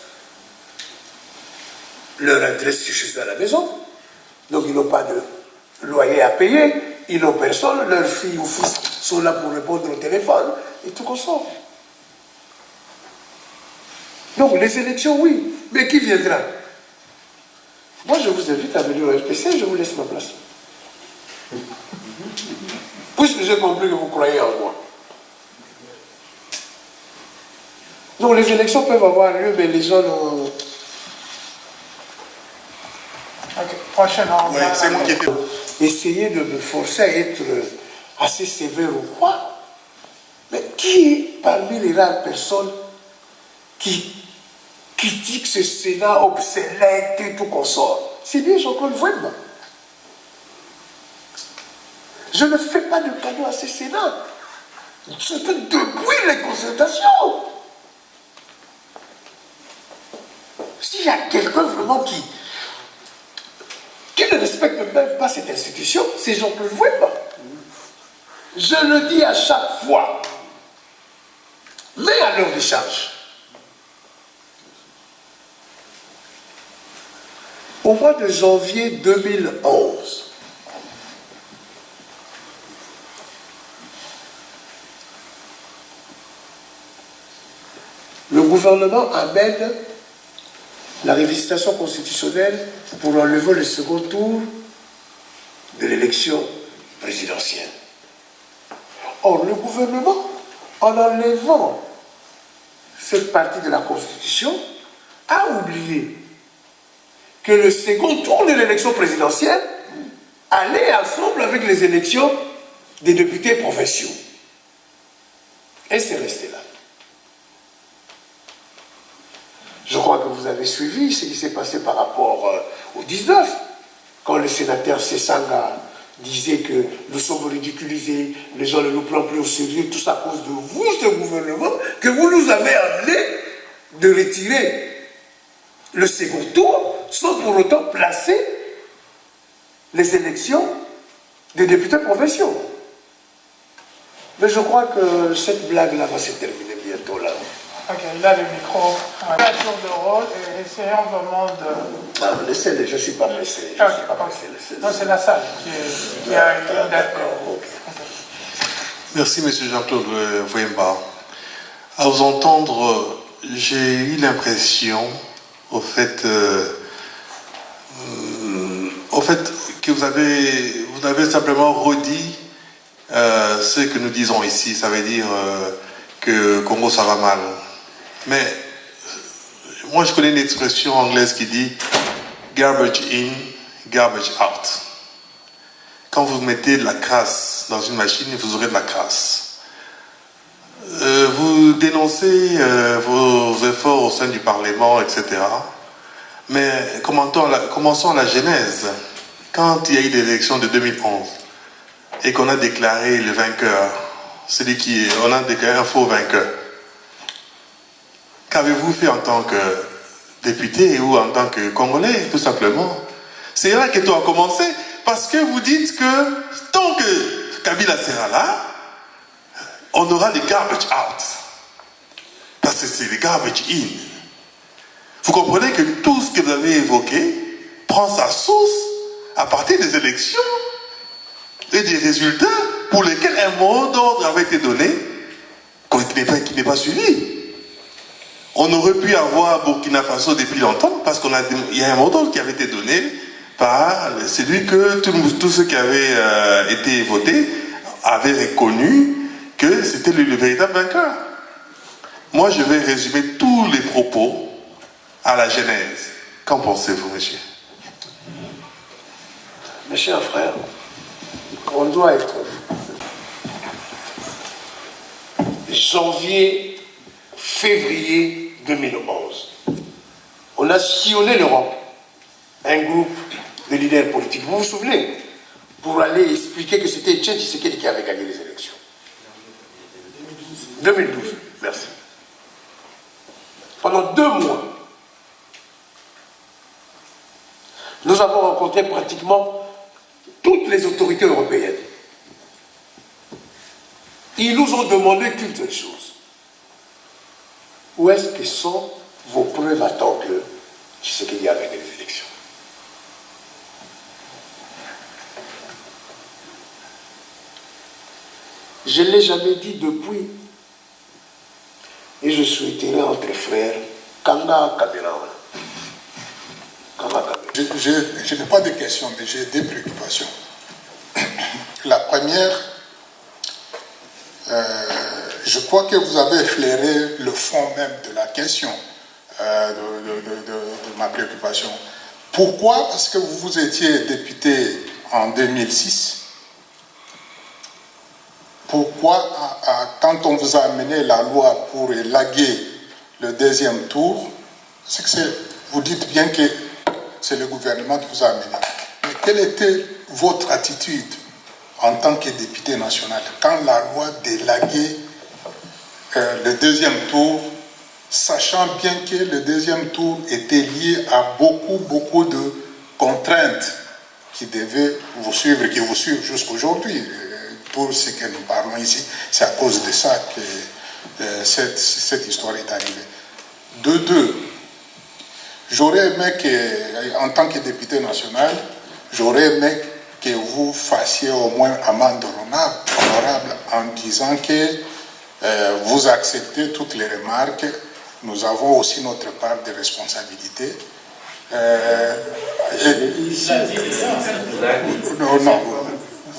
Leur adresse c'est chez eux à la maison. Donc ils n'ont pas de loyer à payer, ils n'ont personne, leurs filles ou fils sont là pour répondre au téléphone et tout consort. Donc les élections, oui, mais qui viendra? Moi je vous invite à venir au RPC, je vous laisse ma place. Puisque j'ai compris que vous croyez en moi. Donc les élections peuvent avoir lieu, mais les gens n'ont... Ok, prochaine Oui, c'est moi qui étais... Essayez de me forcer à être assez sévère ou quoi? Mais qui est parmi les rares personnes qui critiquent ce Sénat obsolète et tout consort? C'est bien Jean-Claude Wemba. Je ne fais pas de cadeau à ce Sénat. Surtout depuis les consultations. S'il y a quelqu'un vraiment qui ne respecte même pas cette institution, c'est Jean-Claude Wemba. Je le dis à chaque fois. Mais à leur décharge. Au mois de janvier 2011, le gouvernement amène la révisitation constitutionnelle pour enlever le second tour de l'élection présidentielle. Or, le gouvernement, en enlevant cette partie de la Constitution, a oublié que le second tour de l'élection présidentielle allait ensemble avec les élections des députés provinciaux. Et c'est resté là. Je crois que vous avez suivi ce qui s'est passé par rapport au 19, quand le sénateur Sessanga disait que nous sommes ridiculisés, les gens ne nous prennent plus au sérieux, tout ça à cause de vous, ce gouvernement, que vous nous avez amené de retirer le second tour sans pour autant placer les élections des députés provinciaux. Mais je crois que cette blague-là va se terminer bientôt là. Ok, il a le micro. Un tour de rôle et essayons vraiment de... Ah, laissez-le, je ne suis pas pressé. Je Ok, suis pas pressé, laissez-le. non, c'est la salle qui a une date. Merci, M. Jean-Claude Wemba. À vous entendre, j'ai eu l'impression, au fait que vous avez simplement redit ce que nous disons ici. Ça veut dire que Congo, ça va mal. Mais moi, je connais une expression anglaise qui dit « garbage in, garbage out ». Quand vous mettez de la crasse dans une machine, vous aurez de la crasse. Vous dénoncez vos efforts au sein du Parlement, etc. Mais commençons à la genèse. Quand il y a eu des élections de 2011 et qu'on a déclaré le vainqueur, on a déclaré un faux vainqueur, qu'avez-vous fait en tant que député ou en tant que Congolais, tout simplement? C'est là que tout a commencé, parce que vous dites que tant que Kabila sera là, on aura les garbage out. Parce que c'est les garbage in. Vous comprenez que tout ce que vous avez évoqué prend sa source à partir des élections et des résultats pour lesquels un mot d'ordre avait été donné qui n'est pas suivi. On aurait pu avoir Burkina Faso depuis longtemps parce qu'il y a un mot d'ordre qui avait été donné par celui que tous ceux qui avaient été votés avaient reconnu que c'était le véritable vainqueur. Moi, je vais résumer tous les propos à la genèse. Qu'en pensez-vous, monsieur? Mes chers frères, on doit être janvier, février 2011. On a sillonné l'Europe. Un groupe des leaders politiques. Vous vous souvenez? Pour aller expliquer que c'était Etienne Tshisekedi qui avait gagné les élections. 2012, merci. Pendant 2 mois, nous avons rencontré pratiquement toutes les autorités européennes. Ils nous ont demandé qu'une seule chose. Où est-ce que sont vos preuves à tant que Tshisekedi a gagné les élections? Je ne l'ai jamais dit depuis. Et je souhaiterais entre frères, Kanga Kabila. Je n'ai pas de questions, mais j'ai des préoccupations. La première, je crois que vous avez effleuré le fond même de la question, de ma préoccupation. Pourquoi? Parce que vous étiez député en 2006. Pourquoi, quand on vous a amené la loi pour élaguer le 2e tour, c'est que vous dites bien que c'est le gouvernement qui vous a amené. Mais quelle était votre attitude en tant que député national quand la loi d'élaguer le 2e tour, sachant bien que le 2e tour était lié à beaucoup de contraintes qui devaient vous suivre, qui vous suivent jusqu'aujourd'hui? Tout ce que nous parlons ici, c'est à cause de ça que cette histoire est arrivée. De deux, j'aurais aimé que, en tant que député national, j'aurais aimé que vous fassiez au moins amende honorable en disant que vous acceptez toutes les remarques. Nous avons aussi notre part de responsabilité. Non.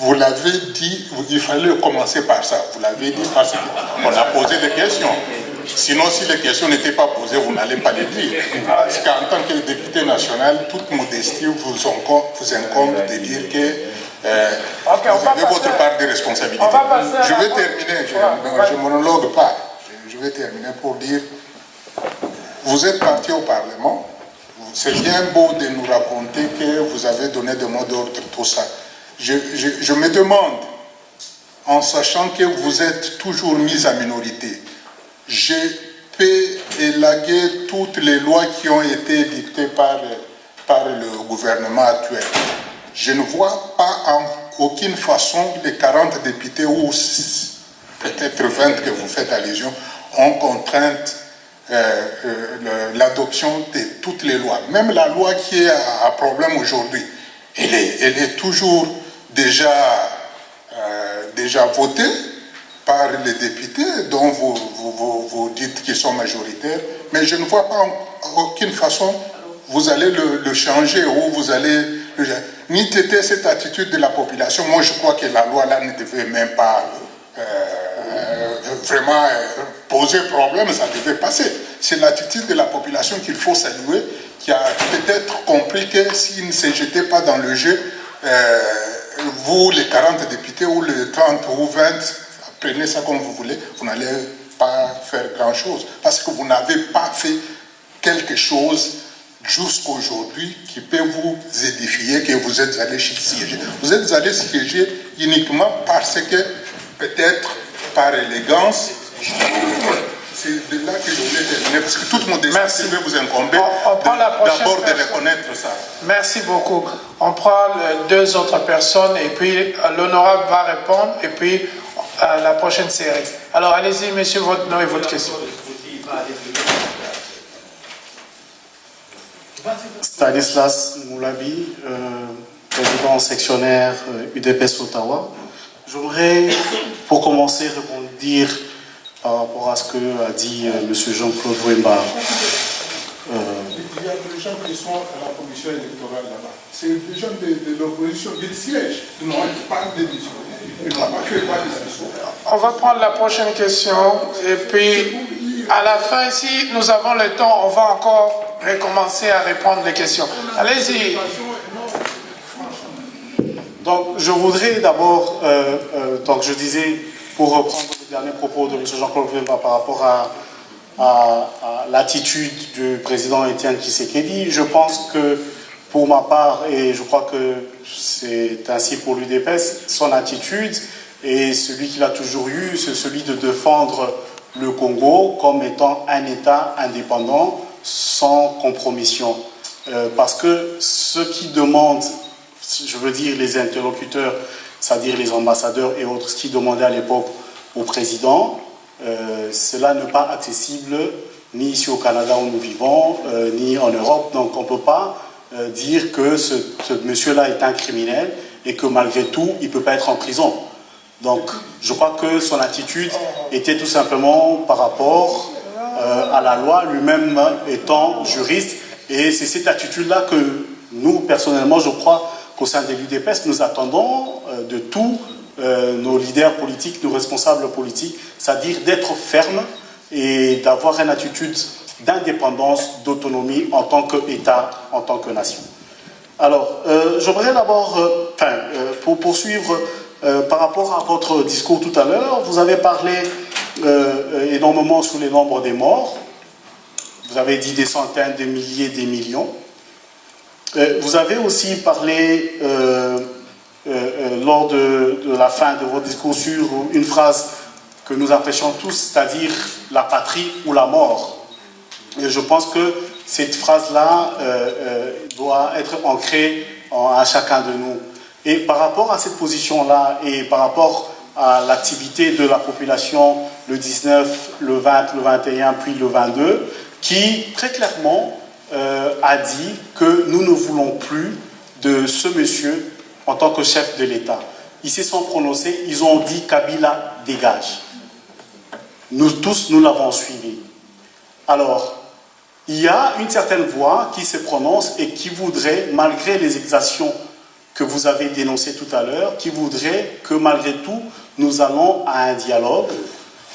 Vous l'avez dit, il fallait commencer par ça. Vous l'avez dit parce qu'on a posé des questions. Sinon, si les questions n'étaient pas posées, vous n'allez pas les dire. Parce qu'en tant que député national, toute modestie vous incombe de dire que vous avez votre part de responsabilité. Je vais terminer, je ne monologue pas. Je vais terminer pour dire, vous êtes parti au Parlement. C'est bien beau de nous raconter que vous avez donné des mots d'ordre, tout ça. Je me demande, en sachant que vous êtes toujours mis à minorité, je peux élaguer toutes les lois qui ont été dictées par le gouvernement actuel. Je ne vois pas en aucune façon les 40 députés ou peut-être 20 que vous faites allusion ont contraint l'adoption de toutes les lois. Même la loi qui est à problème aujourd'hui, elle est toujours déjà votée par les députés dont vous dites qu'ils sont majoritaires, mais je ne vois pas en aucune façon vous allez le changer ou vous allez ni traiter cette attitude de la population. Moi, je crois que la loi là ne devait même pas vraiment poser problème, ça devait passer. C'est l'attitude de la population qu'il faut saluer, qui a peut-être compris que s'il ne se jetait pas dans le jeu, vous, les 40 députés, ou les 30 ou 20, prenez ça comme vous voulez, vous n'allez pas faire grand-chose. Parce que vous n'avez pas fait quelque chose jusqu'aujourd'hui qui peut vous édifier, que vous êtes allé siéger. Vous êtes allé siéger uniquement parce que, peut-être par élégance, c'est de là que je voulais terminer, parce que toute modestie devait vous incomber d'abord de reconnaître ça. Merci beaucoup. On prend 2 autres personnes et puis l'honorable va répondre et puis la prochaine série. Alors allez-y, monsieur, votre nom et votre question. Stanislas Moulabi, président sectionnaire UDPS Ottawa. J'aimerais, pour commencer, rebondir par rapport à ce que a dit M. Jean-Claude Wemba. Il y a des gens qui sont à la commission électorale là-bas. C'est des gens de l'opposition, ils siègent. Non, ils parlent de mission. Ils n'ont pas fait pas de mission. On va prendre la prochaine question et puis à la fin, si nous avons le temps, on va encore recommencer à répondre les questions. Allez-y. Donc, je voudrais d'abord, donc je disais, pour reprendre le dernier propos de M. Jean-Claude Wemba par rapport à l'attitude du président Etienne Tshisekedi, je pense que pour ma part, et je crois que c'est ainsi pour l'UDPS, son attitude et celui qu'il a toujours eu, c'est celui de défendre le Congo comme étant un État indépendant sans compromission. Parce que ceux qui demandent, je veux dire les interlocuteurs, c'est-à-dire les ambassadeurs et autres, qui demandaient à l'époque au président, cela n'est pas accessible ni ici au Canada où nous vivons, ni en Europe. Donc on ne peut pas dire que ce monsieur-là est un criminel et que malgré tout, il ne peut pas être en prison. Donc je crois que son attitude était tout simplement par rapport à la loi, lui-même étant juriste. Et c'est cette attitude-là que nous, personnellement, je crois qu'au sein de l'UDPS, nous attendons de tous nos leaders politiques, nos responsables politiques, c'est-à-dire d'être fermes et d'avoir une attitude d'indépendance, d'autonomie en tant qu'État, en tant que nation. Alors, j'aimerais d'abord, pour poursuivre par rapport à votre discours tout à l'heure, vous avez parlé énormément sur les nombres des morts. Vous avez dit des centaines, des milliers, des millions. Vous avez aussi parlé, lors de la fin de votre discours, sur une phrase que nous apprécions tous, c'est-à-dire la patrie ou la mort. Et je pense que cette phrase-là doit être ancrée à chacun de nous. Et par rapport à cette position-là et par rapport à l'activité de la population le 19, le 20, le 21, puis le 22, qui très clairement a dit que nous ne voulons plus de ce monsieur en tant que chef de l'État. Ils se sont prononcés, ils ont dit Kabila dégage. Nous tous, nous l'avons suivi. Alors, il y a une certaine voix qui se prononce et qui voudrait, malgré les exactions que vous avez dénoncées tout à l'heure, qui voudrait que malgré tout, nous allons à un dialogue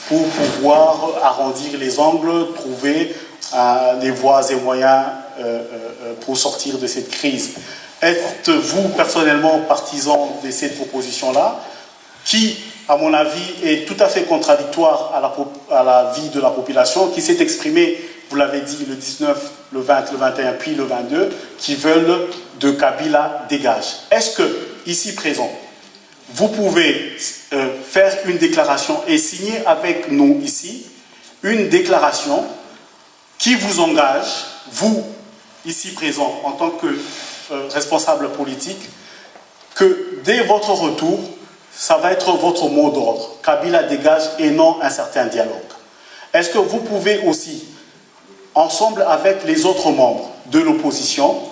pour pouvoir arrondir les angles, trouver des voies et moyens pour sortir de cette crise. Êtes-vous personnellement partisan de cette proposition-là, qui, à mon avis, est tout à fait contradictoire à la vie de la population, qui s'est exprimée, vous l'avez dit, le 19, le 20, le 21, puis le 22, qui veulent de Kabila dégage. Est-ce que, ici présent, vous pouvez faire une déclaration et signer avec nous ici une déclaration qui vous engage, vous, ici présent, en tant que responsable politique, que dès votre retour, ça va être votre mot d'ordre, Kabila dégage et non un certain dialogue. Est-ce que vous pouvez aussi, ensemble avec les autres membres de l'opposition,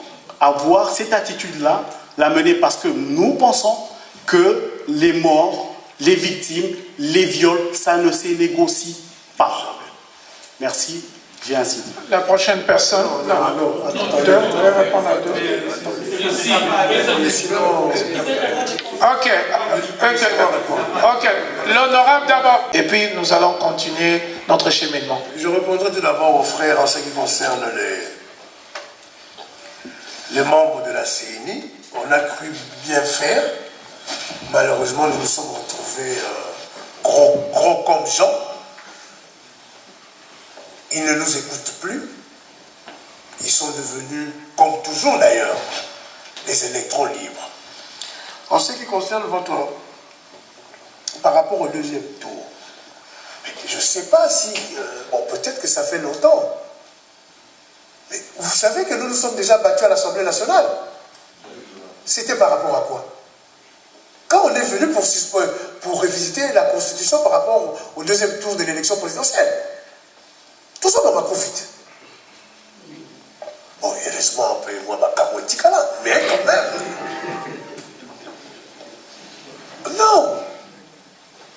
avoir cette attitude-là, la mener, parce que nous pensons que les morts, les victimes, les viols, ça ne se négocie pas. Merci. J'ai ainsi dit. La prochaine personne. Non, deux. Vous allez répondre à deux. Ok. L'honorable d'abord. Et puis nous allons continuer notre cheminement. Je répondrai tout d'abord aux frères en ce qui concerne les membres de la CENI. On a cru bien faire. Malheureusement, nous nous sommes retrouvés gros comme Jean. Ils ne nous écoutent plus. Ils sont devenus, comme toujours d'ailleurs, des électrons libres. En ce qui concerne par rapport au deuxième tour, je ne sais pas si... bon, peut-être que ça fait longtemps. Mais vous savez que nous nous sommes déjà battus à l'Assemblée nationale. C'était par rapport à quoi? Quand on est venu pour revisiter la Constitution par rapport au deuxième tour de l'élection présidentielle. Tout ça m'a profité. Bon, heureusement, un peu moins ma là, mais quand même. Non.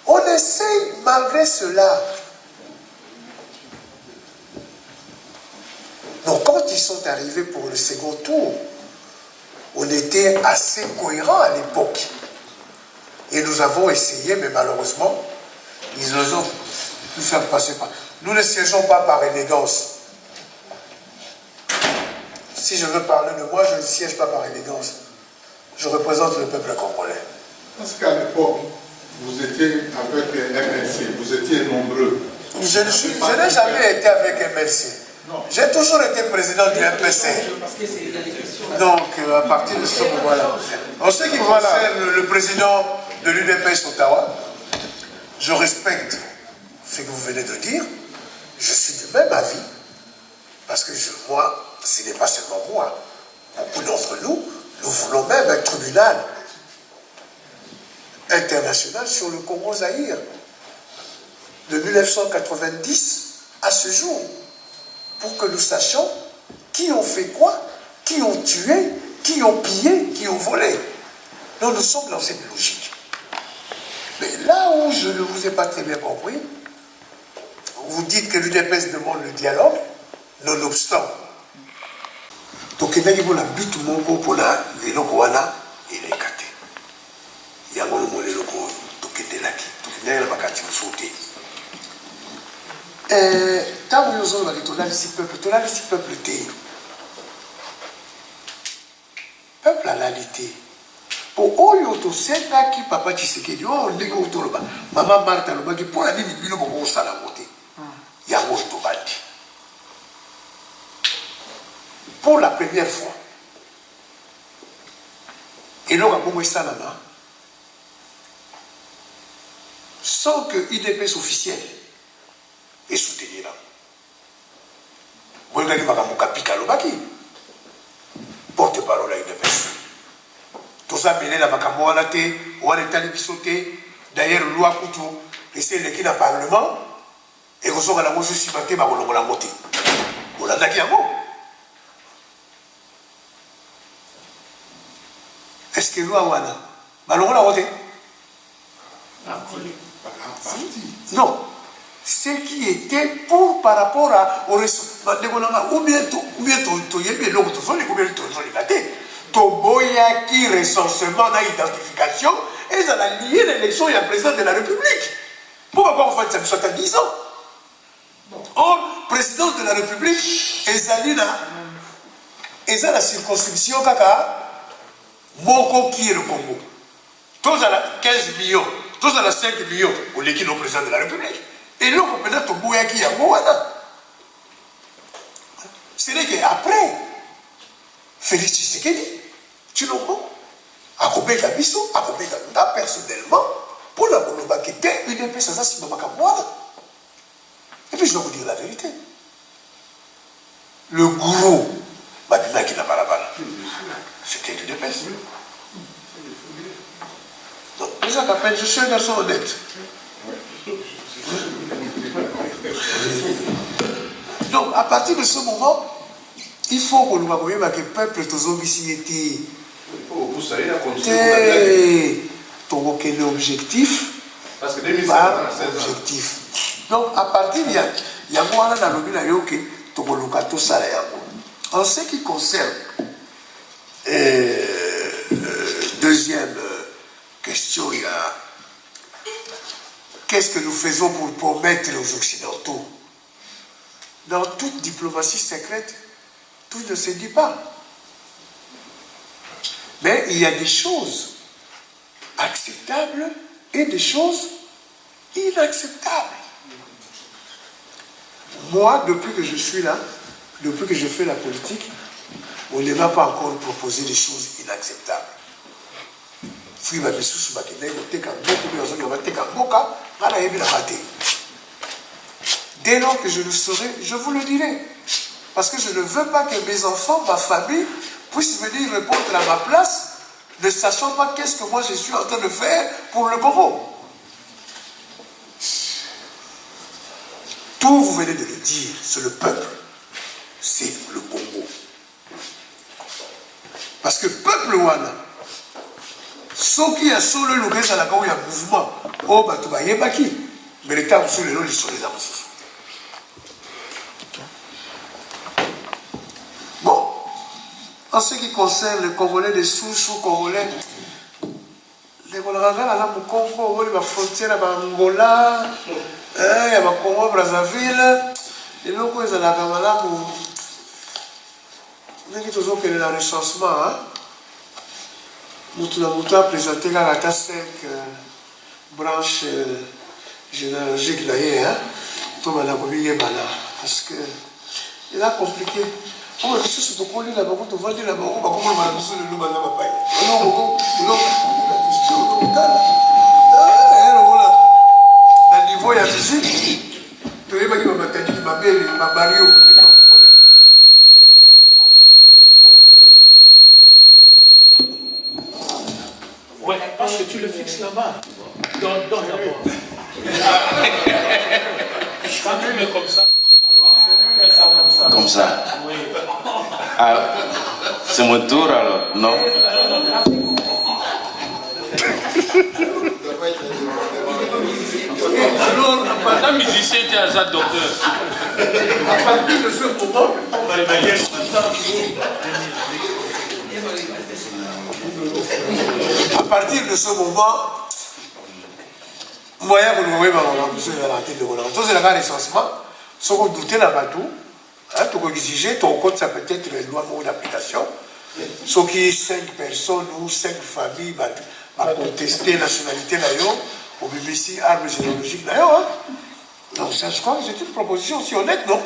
On essaye malgré cela. Donc, quand ils sont arrivés pour le second tour, on était assez cohérents à l'époque. Et nous avons essayé, mais malheureusement, ils nous ont pu faire passer par... Nous ne siégeons pas par élégance. Si je veux parler de moi, je ne siège pas par élégance. Je représente le peuple congolais. Parce qu'à l'époque, vous étiez avec MLC, vous étiez nombreux. Je n'ai jamais été avec MLC. J'ai toujours été président du MPC. Donc, à partir de ce moment-là, en ce qui concerne le président de l'UDPS Ottawa, je respecte ce que vous venez de dire. Je suis du même avis, parce que moi, ce n'est pas seulement moi. Beaucoup d'entre nous, nous voulons même un tribunal international sur le Congo-Zaïre de 1990 à ce jour, pour que nous sachions qui ont fait quoi, qui ont tué, qui ont pillé, qui ont volé. Donc nous sommes dans cette logique. Mais là où je ne vous ai pas très bien compris, vous dites que l'UDPS demande le dialogue, nonobstant. Donc il y a un but moko pour la loko wana il est écarté. Il y a un moment le loko tokende laki, tokende la bakati sauté. Tant que nous avons dit tola ici peuple té. Peuple à l'alité. Pour oyo to senga ki papa Tshisekedi oh ndeko utoloba maman Martha loba ki pour la nini bino boko sala côté. Ya ngo to bandi. Pour la première fois. Et donc, à Bongo-Sanama, sans que l'IDPS officiel ait soutenu là. Vous regardez Makamuka Pikalobaki, porte-parole à l'IDPS. Tout ça, il y a Makamuanate, ou à l'état de Bissoté, d'ailleurs, loi Koutou, et c'est l'équipe d'un parlement, et vous savez, la motion cimentée, bah, on l'a monté. On l'a d'ailleurs. Est-ce que loi wana balongo la voté? Non. Ce qui était pour par rapport à au ou bien to yebe longo to zoli ou bien to zoli gâté. To boya qui recensement na identification et ça a lié l'élection et la président de la République. Pourquoi on fait ça soit à 10 ans? Or, président de la République et ça la circonscription kaka Moko qui est le Congo. Tous à la 15 millions, tous à la 5 millions, au l'équipe au président de la République. Et là, on peut être au Boya qui est à Moana. C'est vrai qu'après, Félix Tshisekedi, tu l'as pas. À Kobé Kabiso, à Kobé Kabiso, personnellement, pour la Boloba qui était une épaisse assassinée de Moana. Et puis je dois vous dire la vérité. Le gourou, Babina qui n'a pas la balle. C'était du dépêche. Donc, les gens qu'appellent, je suis un garçon honnête. Donc, à partir de ce moment, il faut que nous voyons que le peuple, tous les ici était. Quel objectif? Parce que 2016, objectif. Donc, à partir de là, il y a moi dans le but, en ce qui concerne deuxième question, il y a qu'est-ce que nous faisons pour promettre aux Occidentaux? Dans toute diplomatie secrète, tout ne se dit pas. Mais il y a des choses acceptables et des choses inacceptables. Moi, depuis que je suis là, depuis que je fais la politique, on ne m'a pas encore proposé des choses inacceptables. Dès lors que je le saurai, je vous le dirai. Parce que je ne veux pas que mes enfants, ma famille, puissent venir répondre à ma place, ne sachant pas qu'est-ce que moi je suis en train de faire pour le Congo. Tout vous venez de le dire, c'est le peuple, c'est le Congo. Parce que peuple wana, ceux qui a sur le local à la il y a un mouvement, oh bah tu vas y baki, mais les temps sur les lots ils sont les amours. Bon, en ce qui concerne les Congolais, les sous-Congolais, les Congolais là au Congo, la frontière à Angola, il y a le Congo Brazzaville, les locaux ils ont la caméra pour on a dit toujours que le recensement, nous a présenté la 5 branches généalogiques là, parce que il a compliqué. On va se coller là-bas, on va dire là-bas, on va comprendre la mission de l'Ouma Namapaï. À niveau de la musique, tu n'es pas qui m'a dit, ma belle, ma barrière. Ouais, parce que tu le fixes là-bas. Dans d'abord. Quand tu mets comme ça. Comme ça. Oui. Ah, c'est mon tour alors, non? Un musicien était un docteur. À partir de ce moment, moyen que nous voyons dans la tête de Roland. C'est le recensement. Si vous doutez la bateau, tu peux exiger, ton code, ça peut être une loi d'application. Sauf qu'il y a 5 personnes ou 5 familles à contester la nationalité d'ailleurs, au BBC, armes généalogiques d'ailleurs. Donc ça, je crois que c'est une proposition aussi honnête, non?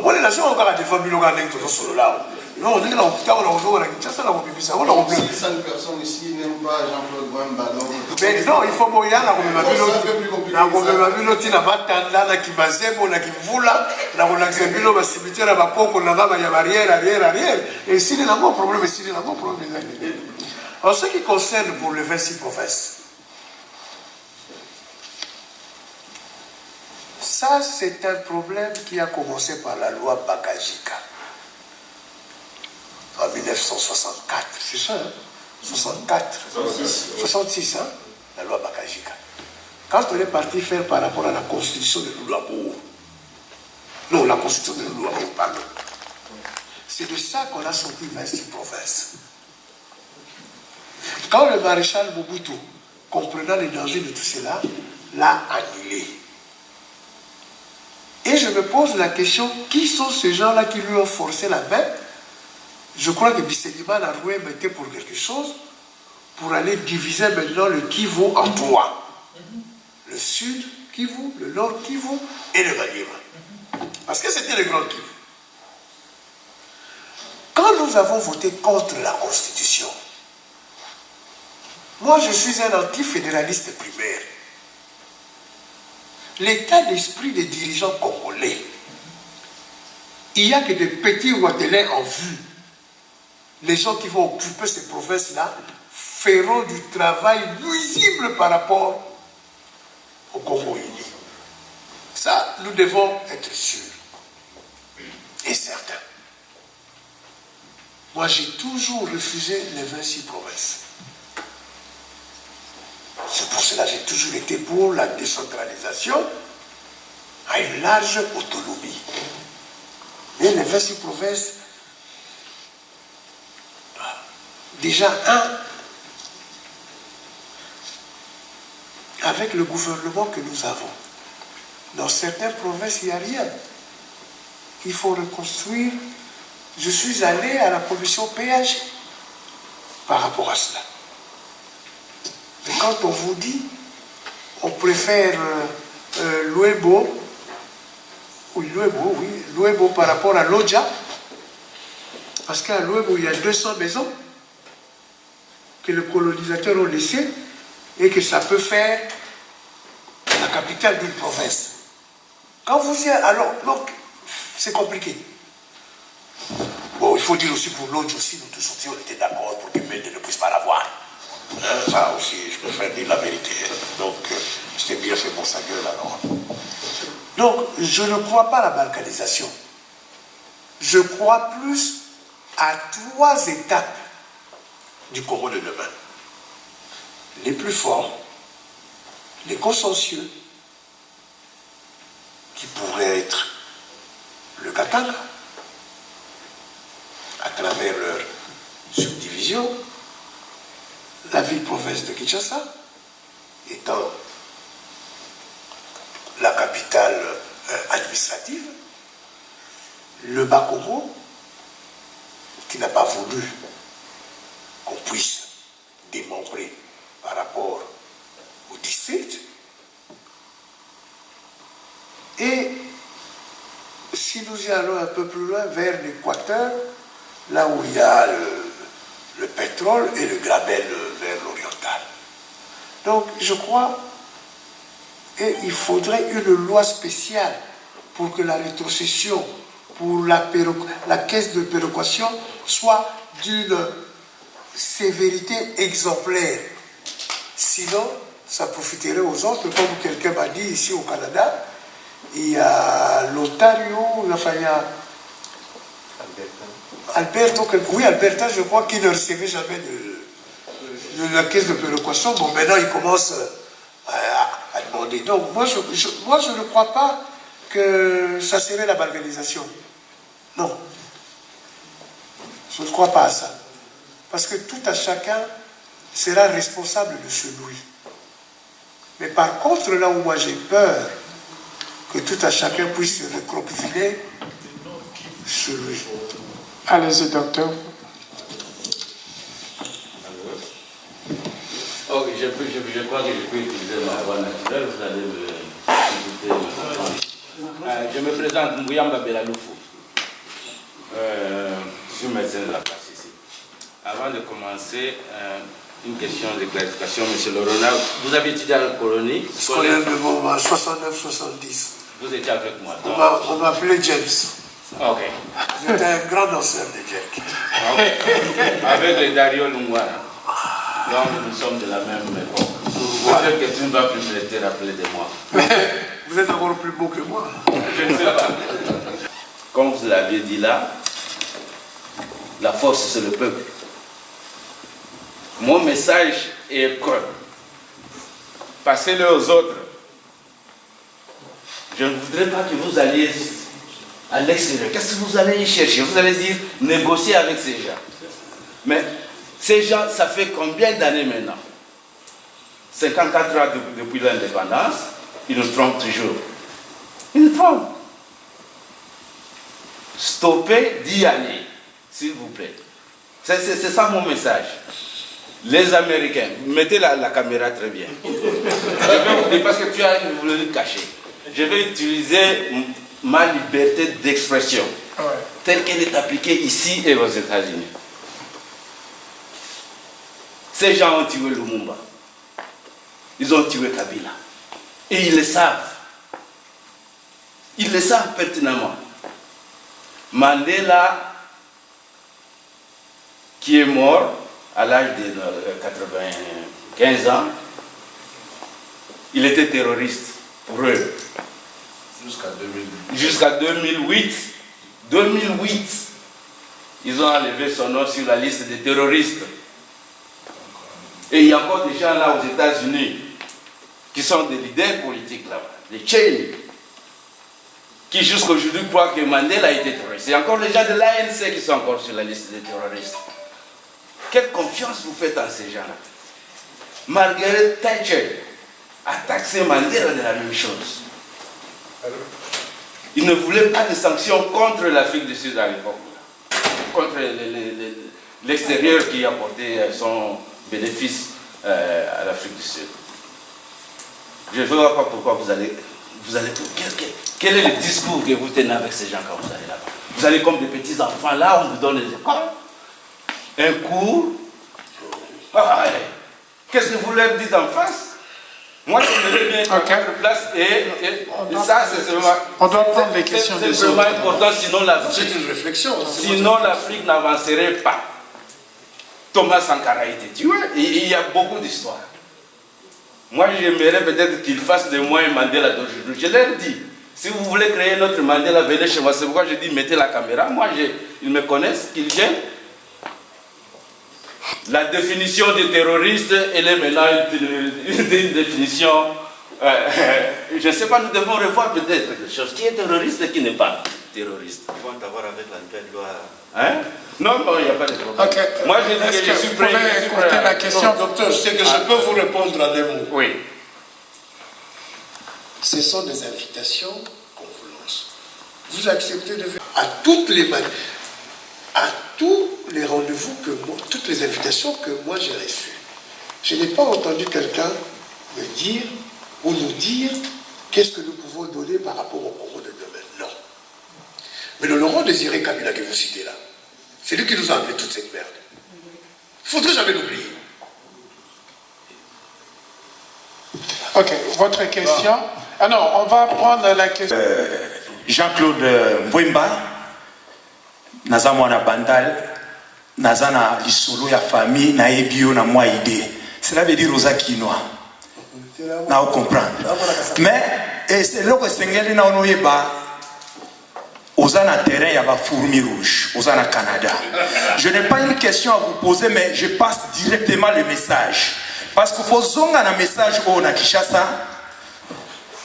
Moi, les nations ont encore des familles locales toujours sur le là. Non, on est là, on a rejoint la Kinshasa, on a rejoint ça, on a rejoint. Si 5 personnes ici n'aiment pas Jean-Claude Bamba, donc... Mais non, il faut moyen, on a vu l'autre, na matanda, na kibazebo, na kivula, na relaxebilo, na cimetière, na poko, na nana, il y a arrière. Et ici, il y a un problème, En ce qui concerne pour les 26 provinces, ça, c'est un problème qui a commencé par la loi Bakajika. En 1964, c'est ça, hein? 66, hein? La loi Bakajika. Quand on est parti faire par rapport à la constitution de Loulabourg, non, la constitution de Loulabourg, pardon, c'est de ça qu'on a sorti 26 provinces. Quand le maréchal Mobutu, comprenant les dangers de tout cela, l'a annulé. Et je me pose la question, qui sont ces gens-là qui lui ont forcé la main? Je crois que Bisséguiman a roué mettait pour quelque chose, pour aller diviser maintenant le Kivu en 3. Le sud Kivu, le nord Kivu et le Maniema. Parce que c'était le grand Kivu. Quand nous avons voté contre la Constitution, moi je suis un antifédéraliste primaire. L'état d'esprit des dirigeants congolais, il n'y a que des petits Ouattelais en vue. Les gens qui vont occuper ces provinces-là feront du travail nuisible par rapport au Congo uni. Ça, nous devons être sûrs et certains. Moi, j'ai toujours refusé les 26 provinces. C'est pour cela que j'ai toujours été pour la décentralisation à une large autonomie. Mais les 26 provinces, déjà, avec le gouvernement que nous avons, dans certaines provinces, il n'y a rien. Il faut reconstruire. Je suis allé à la commission PAG par rapport à cela. Mais quand on vous dit, on préfère Louébo, Louébo par rapport à Lodja, parce qu'à Louébo, il y a 200 maisons que les colonisateurs ont laissées et que ça peut faire la capitale d'une province. Quand vous y êtes, alors, donc, c'est compliqué. Bon, il faut dire aussi pour l'autre aussi, nous tous on était d'accord pour que Mende ne puisse pas l'avoir. Ça aussi, je préfère dire la vérité. Donc, c'était bien fait pour sa gueule alors. Donc, je ne crois pas à la balkanisation. Je crois plus à 3 étapes du Congo de demain. Les plus forts, les consensueux, qui pourraient être le Katanga, à travers leur subdivision, la ville-province de Kinshasa, étant la capitale administrative, le Bas-Congo, qui n'a pas voulu qu'on puisse démembrer par rapport au district. Et si si nous y allons un peu plus loin, vers l'équateur, là où il y a le pétrole et le gravel vers l'oriental. Donc, je crois qu'il faudrait une loi spéciale pour que la rétrocession, pour la caisse de péréquation soit d'une sévérité exemplaire. Sinon, ça profiterait aux autres, comme quelqu'un m'a dit ici au Canada. Il y a l'Ontario, enfin il y a Alberta, je crois, qui ne recevait jamais de la caisse de péréquation. Bon, maintenant, il commence à demander. Donc, moi, je ne crois pas que ça serait la balkanisation. Non. Je ne crois pas à ça. Parce que tout à chacun sera responsable de celui. Mais par contre, là où moi j'ai peur, que tout à chacun puisse se recroqueviller celui. Allez-y, docteur. Ok, je crois que je peux utiliser ma voix naturelle, vous allez me comprendre. Je me présente, Mbouyamba Belaloufou. Je suis médecin de la place ici. Avant de commencer, une question de clarification, M. Lorona. Vous avez étudié à la colonie scolaire de Boma, 69-70. Vous étiez avec moi. On m'appelait James. Ok. J'étais un grand danseur de Jack. Okay. Avec les Dario Lungwana. Donc nous sommes de la même époque. Peut-être que tu ne vas plus te rappeler de moi. Vous êtes encore plus beau que moi. Je ne sais pas. Comme vous l'aviez dit là, la force c'est le peuple. Mon message est creux. Passez-le aux autres. Je ne voudrais pas que vous alliez à l'extérieur. Qu'est-ce que vous allez y chercher? Vous allez dire négocier avec ces gens. Mais ces gens, ça fait combien d'années maintenant? 54 ans depuis l'indépendance, ils nous trompent toujours. Ils nous trompent. Stoppez d'y aller, s'il vous plaît. C'est ça mon message. Les Américains, mettez la caméra très bien. Je vais vous dire, parce que tu as voulu le cacher. Je vais utiliser ma liberté d'expression, telle qu'elle est appliquée ici et aux États-Unis. Ces gens ont tué Lumumba. Ils ont tué Kabila. Et ils le savent. Ils le savent pertinemment. Mandela, qui est mort à l'âge de 95 ans, il était terroriste pour eux. Jusqu'à 2008. 2008, ils ont enlevé son nom sur la liste des terroristes. Et il y a encore des gens là aux États-Unis qui sont des leaders politiques là-bas, des Cheney, qui jusqu'à aujourd'hui croient que Mandela a été terroriste. Il y a encore des gens de l'ANC qui sont encore sur la liste des terroristes. Quelle confiance vous faites en ces gens-là? Margaret Thatcher a taxé Mandela de la même chose. Il ne voulait pas de sanctions contre l'Afrique du Sud à l'époque, contre l'extérieur qui apportait son bénéfice à l'Afrique du Sud. Je ne vois pas pourquoi vous allez quel est le discours que vous tenez avec ces gens quand vous allez là-bas? Vous allez comme des petits enfants là, on vous donne les écoles, un cours. Qu'est-ce que vous leur dites en face? Moi, je me bien à votre place et ça, c'est vraiment. On doit prendre les questions des autres. C'est vraiment important, sinon c'est une réflexion. Sinon, l'Afrique n'avancerait pas. Thomas Sankara a été tué et il y a beaucoup d'histoires. Moi, j'aimerais peut-être qu'il fasse de moi un Mandela d'aujourd'hui. Je leur dis, si vous voulez créer notre Mandela, venez chez moi. C'est pourquoi je dis, mettez la caméra. Moi, ils me connaissent, qu'ils viennent. La définition des terroristes, elle est maintenant une définition. Je ne sais pas, nous devons revoir peut-être quelque chose. Qui est terroriste et qui n'est pas terroriste? Ils vont avoir avec la nouvelle loi. Hein? Non, il n'y a pas de problème. Okay. Moi, je dis que je suis prêt. La question. Non, docteur, c'est que je peux vous répondre à des mots. Oui. Ce sont des invitations qu'on vous lance. Vous acceptez de venir à toutes les manières. À tous les rendez-vous toutes les invitations que moi j'ai reçues. Je n'ai pas entendu quelqu'un me dire ou nous dire qu'est-ce que nous pouvons donner par rapport au Congo de demain. Non. Mais le Laurent Désiré Kabila que vous citez là, c'est lui qui nous a amené toute cette merde. Il ne faudrait jamais l'oublier. Ok, votre question. Ah non, on va prendre la question. Jean-Claude Mwemba, naza mwana bandal, naza na lisolo ya famille, na ebio na moi idée. Cela veut dire aux Akinois. Na vous comprendre. Mais, et c'est là que Sengeli na onoyeba, aux na terrain, il y a des fourmis rouges, aux na Canada. Je n'ai pas une question à vous poser, mais je passe directement le message. Parce qu'il faut zonga un message au na Kinshasa.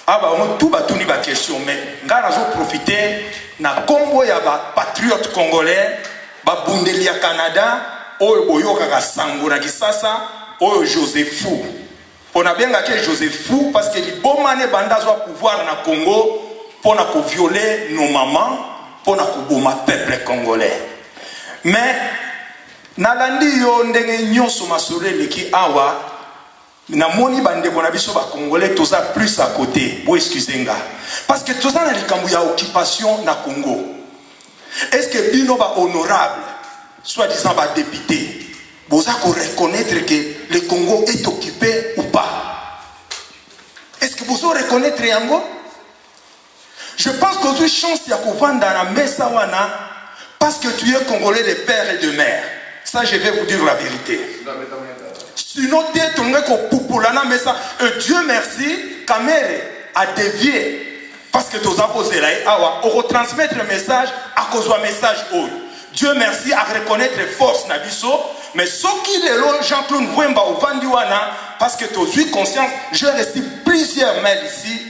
Ah bah on tout batuni ba question, mais ngara zo profiter na Congo ya ba patriote congolais, ba bundeli ya Canada, oyo boyoka ka sango na Kisasa, oyo Josephu. On a bien gagné Josephu parce que les bons mané bandas au pouvoir na Congo pour na violer nos mamans, pour na boma peuple congolais. Mais nalandi yo ndenge nyonso masole leki awa na moni bande bona biso ba congolais toza plus à côté. Bo excusez-nga. Parce que toza na likambu ya occupation na Congo. Est-ce que bino ba honorable soi-disant ba député vous allez reconnaître que le Congo est occupé ou pas? Est-ce que vous allez reconnaître Yango? Je pense que tu as chance de vendre dans la Messawana parce que tu es Congolais de père et de mère. Ça, je vais vous dire la vérité. Sinon, tu es tombé comme Poupulana Messa. Dieu merci, Kamere a dévié parce que tu as posé là. On retransmettre le message à cause du message. Dieu merci à reconnaître force Nabiso. Mais ce qui est là, Jean-Claude Mwemba au Vandiwana, parce que tu as eu conscience, j'ai reçu plusieurs mails ici,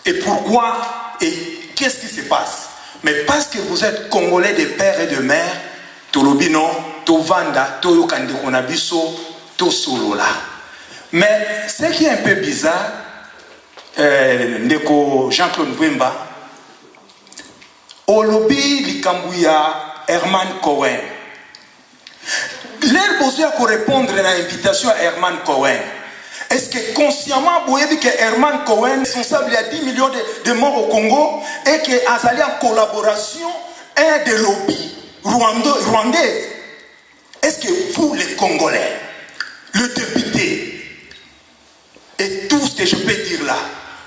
et pourquoi et qu'est-ce qui se passe? Mais parce que vous êtes Congolais de père et de mère, Tolobino, Tovanda, Toyokandekonabiso, Tosolola. Mais ce qui est un peu bizarre, Jean-Claude Mwemba, Olobi Likambuya Herman Cohen. L'air besoin pour répondre à l'invitation à Herman Cohen. Est-ce que consciemment vous avez dit que Herman Cohen est responsable de 10 millions de morts au Congo et qu'il a allé en collaboration un des lobbies rwandais? Est-ce que vous les Congolais, le député et tout ce que je peux dire là,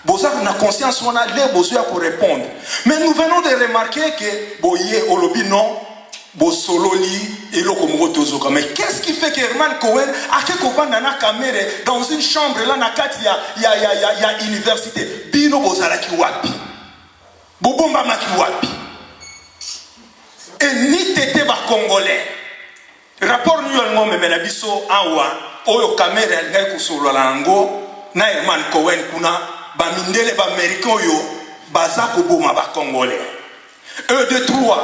vous avez la conscience, on a les besoins pour répondre. Mais nous venons de remarquer que Boye Olobi non, Bosololi et Lokomo Tozoka. Mais qu'est-ce qui fait que Herman Cohen a quelque caméra dans une chambre là, il y a université. Bino Bozala Kiwapi. Bobomba Makiwapi. Et ni tété ba Congolais. Rapport nous allons me menabiso awa, oyo caméra ngai kusolo lango, na Herman Cohen kuna. Bamindele ba américain yo bazako boma ba congolais. De 3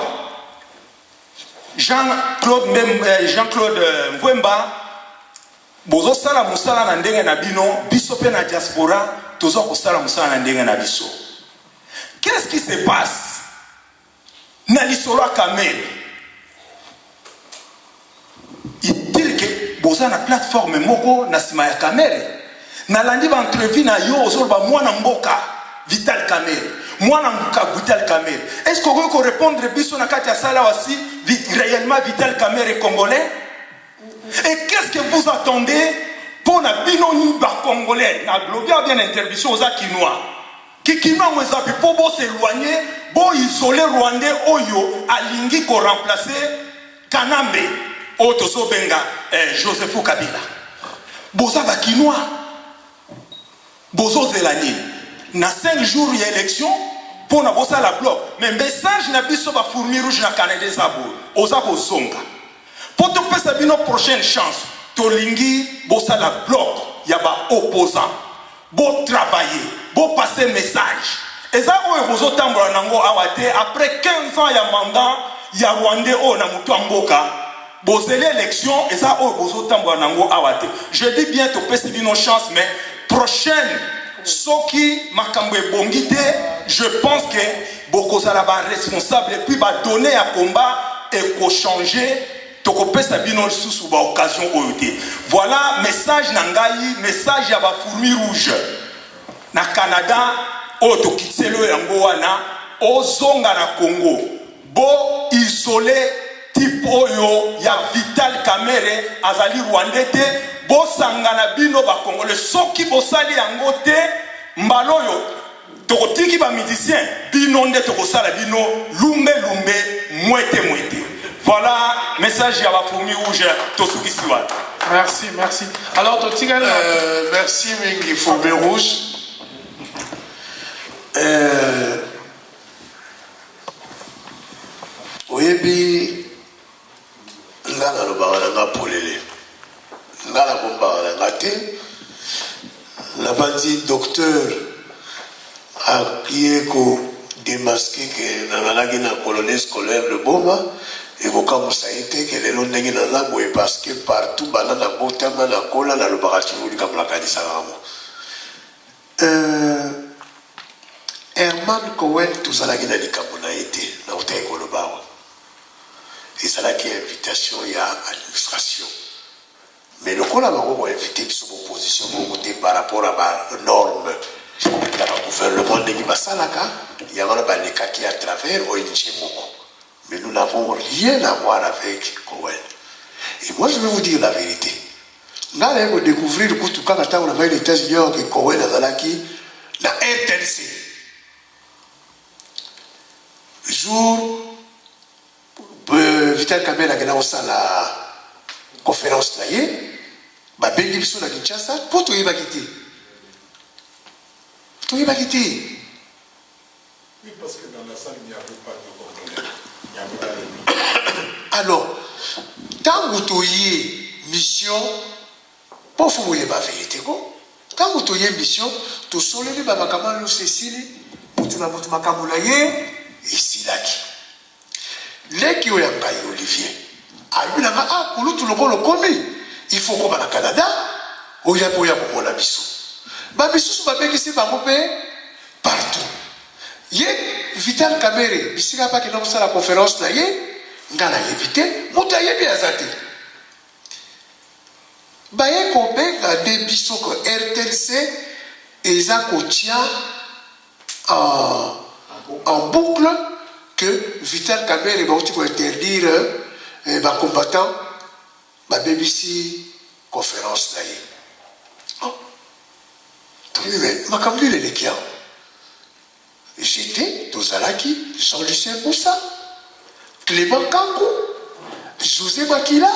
Jean-Claude Mwemba bozo sala musala na ndenge na bino biso pe na diaspora tozo ko sala musala na ndenge na biso. Qu'est-ce qui se passe? Na lisolo kamere. Il dit que boza na plateforme moko na sima ya kamere. Nalandi ba entrevue na yo ozolba mwana mboka Vital Kamerhe. Mwana mboka Vital Kamerhe. Est-ce qu'on peut répondre biso na kati ya sala wasi réellement Vital Kamerhe congolais? Et qu'est-ce que vous attendez pour na bino ni ba congolais? Na blogueur bien intervention aux Akinois. Qui kinois mweza pour bo s'éloigner, bo isoler Rwandais oyo alingi ko remplacer Kanambe Otoso Benga Joseph Kabila. Boza ba kinois. Bozo Zelani, na 5 jours il y a élection pour na bossa la bloc. Mais message na biso ba fourmi rouge na Canada zabo. Oza ko zonga. Pour te passer bino prochaine chance, tolingi bossa la bloc, ya ba opposant. Bo travailler, bo passer message. Eza oyo bozo tambola nango awate après 15 ans ya mandat ya Rwandais o na mutu mboka. Bozele élection eza oyo bozo tambola nango awate. Je dis bien to passer bino chance mais prochaine, ce qui m'a bongité, je pense que beaucoup de responsable et puis va donner à combat et qu'on changer, tokopé sabino sous occasion OET. Voilà message nangai, message à la fourmi rouge. Na Canada, otokitselo yango wana ozonga na Congo bo isolé type oyo ya Vital Kamerhe azali Rwandais te bo sangana bino ba Congolais soki bosali yango te mbaloyo tokotiki ba musicien bino nde tokosala bino lumbe mwete. Voilà message à la fourmi rouge tosuki siwa. Merci. Alors Totigal merci mingi fourmi rouge. Oyebi ngala lobanga nga polele. Ngala bomba nga te. La bandi docteur qui est démasqué que dans la colonie scolaire de Boma et comme ça a été que les longs nègres dans la boue parce que partout banana botama na kola na lobarachi vuli comme la kanisa ramo. Herman Cohen tout ça la gina di kamona été na utai kolobawa. Et ça là qui est invitation il y a administration. Mais le kola va inviter sur opposition par rapport à ma norme. Le gouvernement de Basalaka, il y a un cas qui est à travers ONG Moko. Mais nous n'avons rien à voir avec Cohen. Et moi, je vais vous dire la vérité. Nous allons découvrir que tout quand on avait les États-Unis que Cohen a Zalaki, la RTLC. Jour, Vital Kamerhe a gagné la conférence là, bah Bengi Bissou na Kinshasa, pour tout y va quitter. Tout y va quitter. Oui, parce que dans la salle, il n'y avait pas de contrôleur. Alors, tant que tu y mission, pour vous voyez ma vérité, tant que tu y mission, tu soulèves ma makamalo Cécile, ou tu n'as pas de makamolaye, ici là qui. Les qui ont engaillé Olivier, ah, pour nous, tout le monde le connaît. Il faut qu'on va au Canada, où il y a pour la mission. Ma mission, c'est partout. Il y a Vital Kamerhe, ici, il n'y a pas que dans la conférence, il y a évité, il y a bien zate. Il y a combien de bisous que RTLC et Zakotia en boucle que Vital Kamerhe va interdire les combattants. Ma BBC conférence là. Ma comme les qui j'étais Tozalaki, Jean-Lucien Boussa, Clément Kankou, José Makila,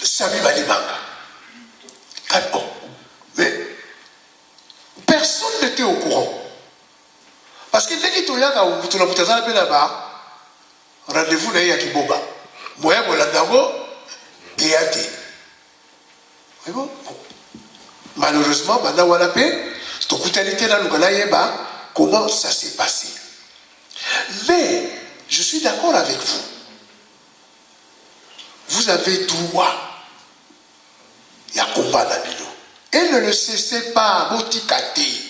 Sami Balibanga. Ah bon, mais personne n'était au courant. Parce que les gens qui ont là-bas, rendez-vous là, il Kiboba. Moi, je suis là, et bon. Malheureusement, maintenant, on a paix. Comment ça s'est passé. Mais, je suis d'accord avec vous. Vous avez droit. Il y a combat d'Abilo. Et ne le cessez pas, Botikati.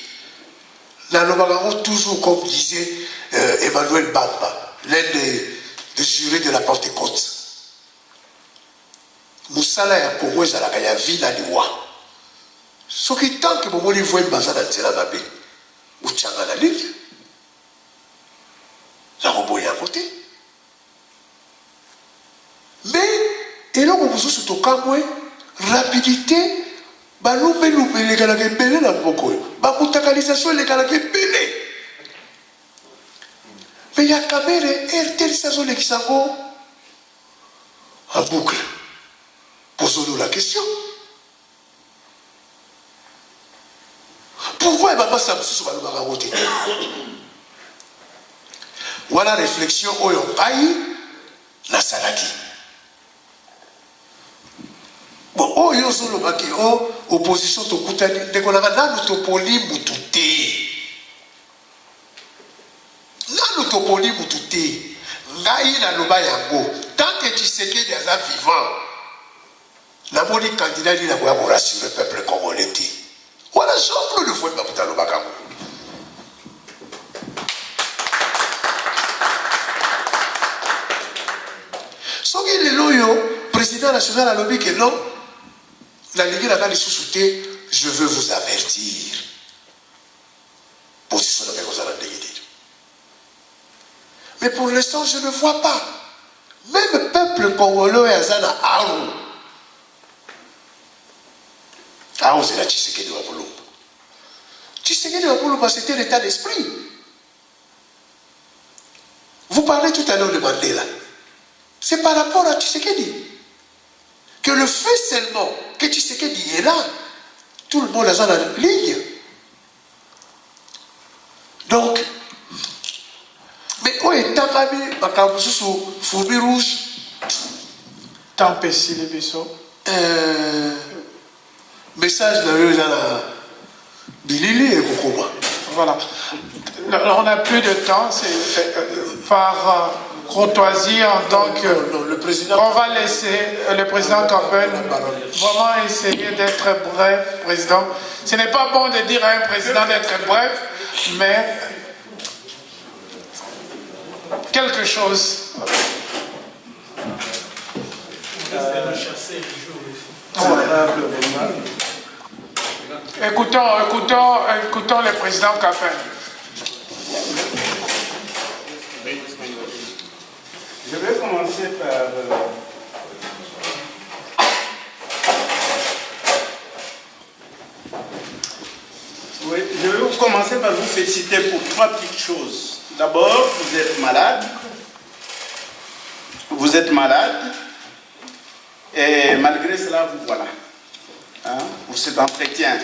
Toujours, comme disait Emmanuel Bamba, l'un des jurés de la Pentecôte. Moussala ya Congo ezalaka ya vie na liwa. Soki tant que bomoni voye baza na nzela mabe, utianga na ligne. La roboya à côté. Mais, et là, on vous souhaite au camoué, rapidité, balumbe les galagés belé dans le bokoy. Bakutakalisation les galagés belé. Mais il y a Kamerhe, RTL, ça sont les qui s'en en boucle. Posons-nous la question. Pourquoi il ne va pas s'amuser sur le baraboté? Voilà la réflexion au Yompaï, la Salaki. Bon, oh, yo solo baki, oh, opposition to kutani, dekonaga nanu to poli mutute. Nanu to poli mutute. Ngai na loba yango. Tant que tu sais qu'il y a un vivant, la moni candidat dit la voix pour rassurer le peuple congolais. Voilà, j'en plus de fois de ma loba kango. Soki le loyo, président national a lobby que non. La Ligue n'a pas les sous-soutés, je veux vous avertir. Position de mais pour l'instant, je ne vois pas. Même le peuple congolais est à Arou. Arou, c'est la Tshisekedi de Wapulumba. Tshisekedi de Wapulumba, c'était l'état d'esprit. Vous parlez tout à l'heure de Mandela. C'est par rapport à Tshisekedi. Que le fait seulement que Tshisekedi est là, tout le monde est dans la ligne. Donc, mais où est Takami, Makamususu, Fourbi Rouge? Tempesti les vaisseaux. Message de la Bilili et Kokoba. Voilà. Alors, on n'a plus de temps, c'est par courtoisie donc le président. On va laisser le président Campagne vraiment essayer d'être bref, président. Ce n'est pas bon de dire à un président d'être bref, mais quelque chose. Écoutons le président Campagne. Je vais commencer par vous féliciter pour 3 petites choses. D'abord, vous êtes malade. Vous êtes malade. Et malgré cela, vous voilà. Pour cet entretien.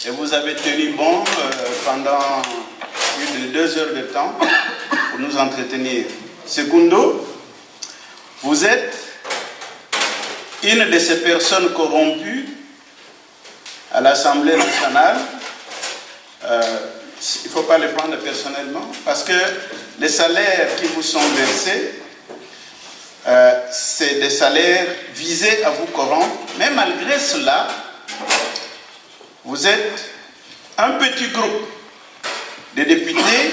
Et vous avez tenu bon pendant plus de 2 heures de temps pour nous entretenir. Secondo, vous êtes une de ces personnes corrompues à l'Assemblée nationale. Il ne faut pas le prendre personnellement, parce que les salaires qui vous sont versés, c'est des salaires visés à vous corrompre. Mais malgré cela, vous êtes un petit groupe de députés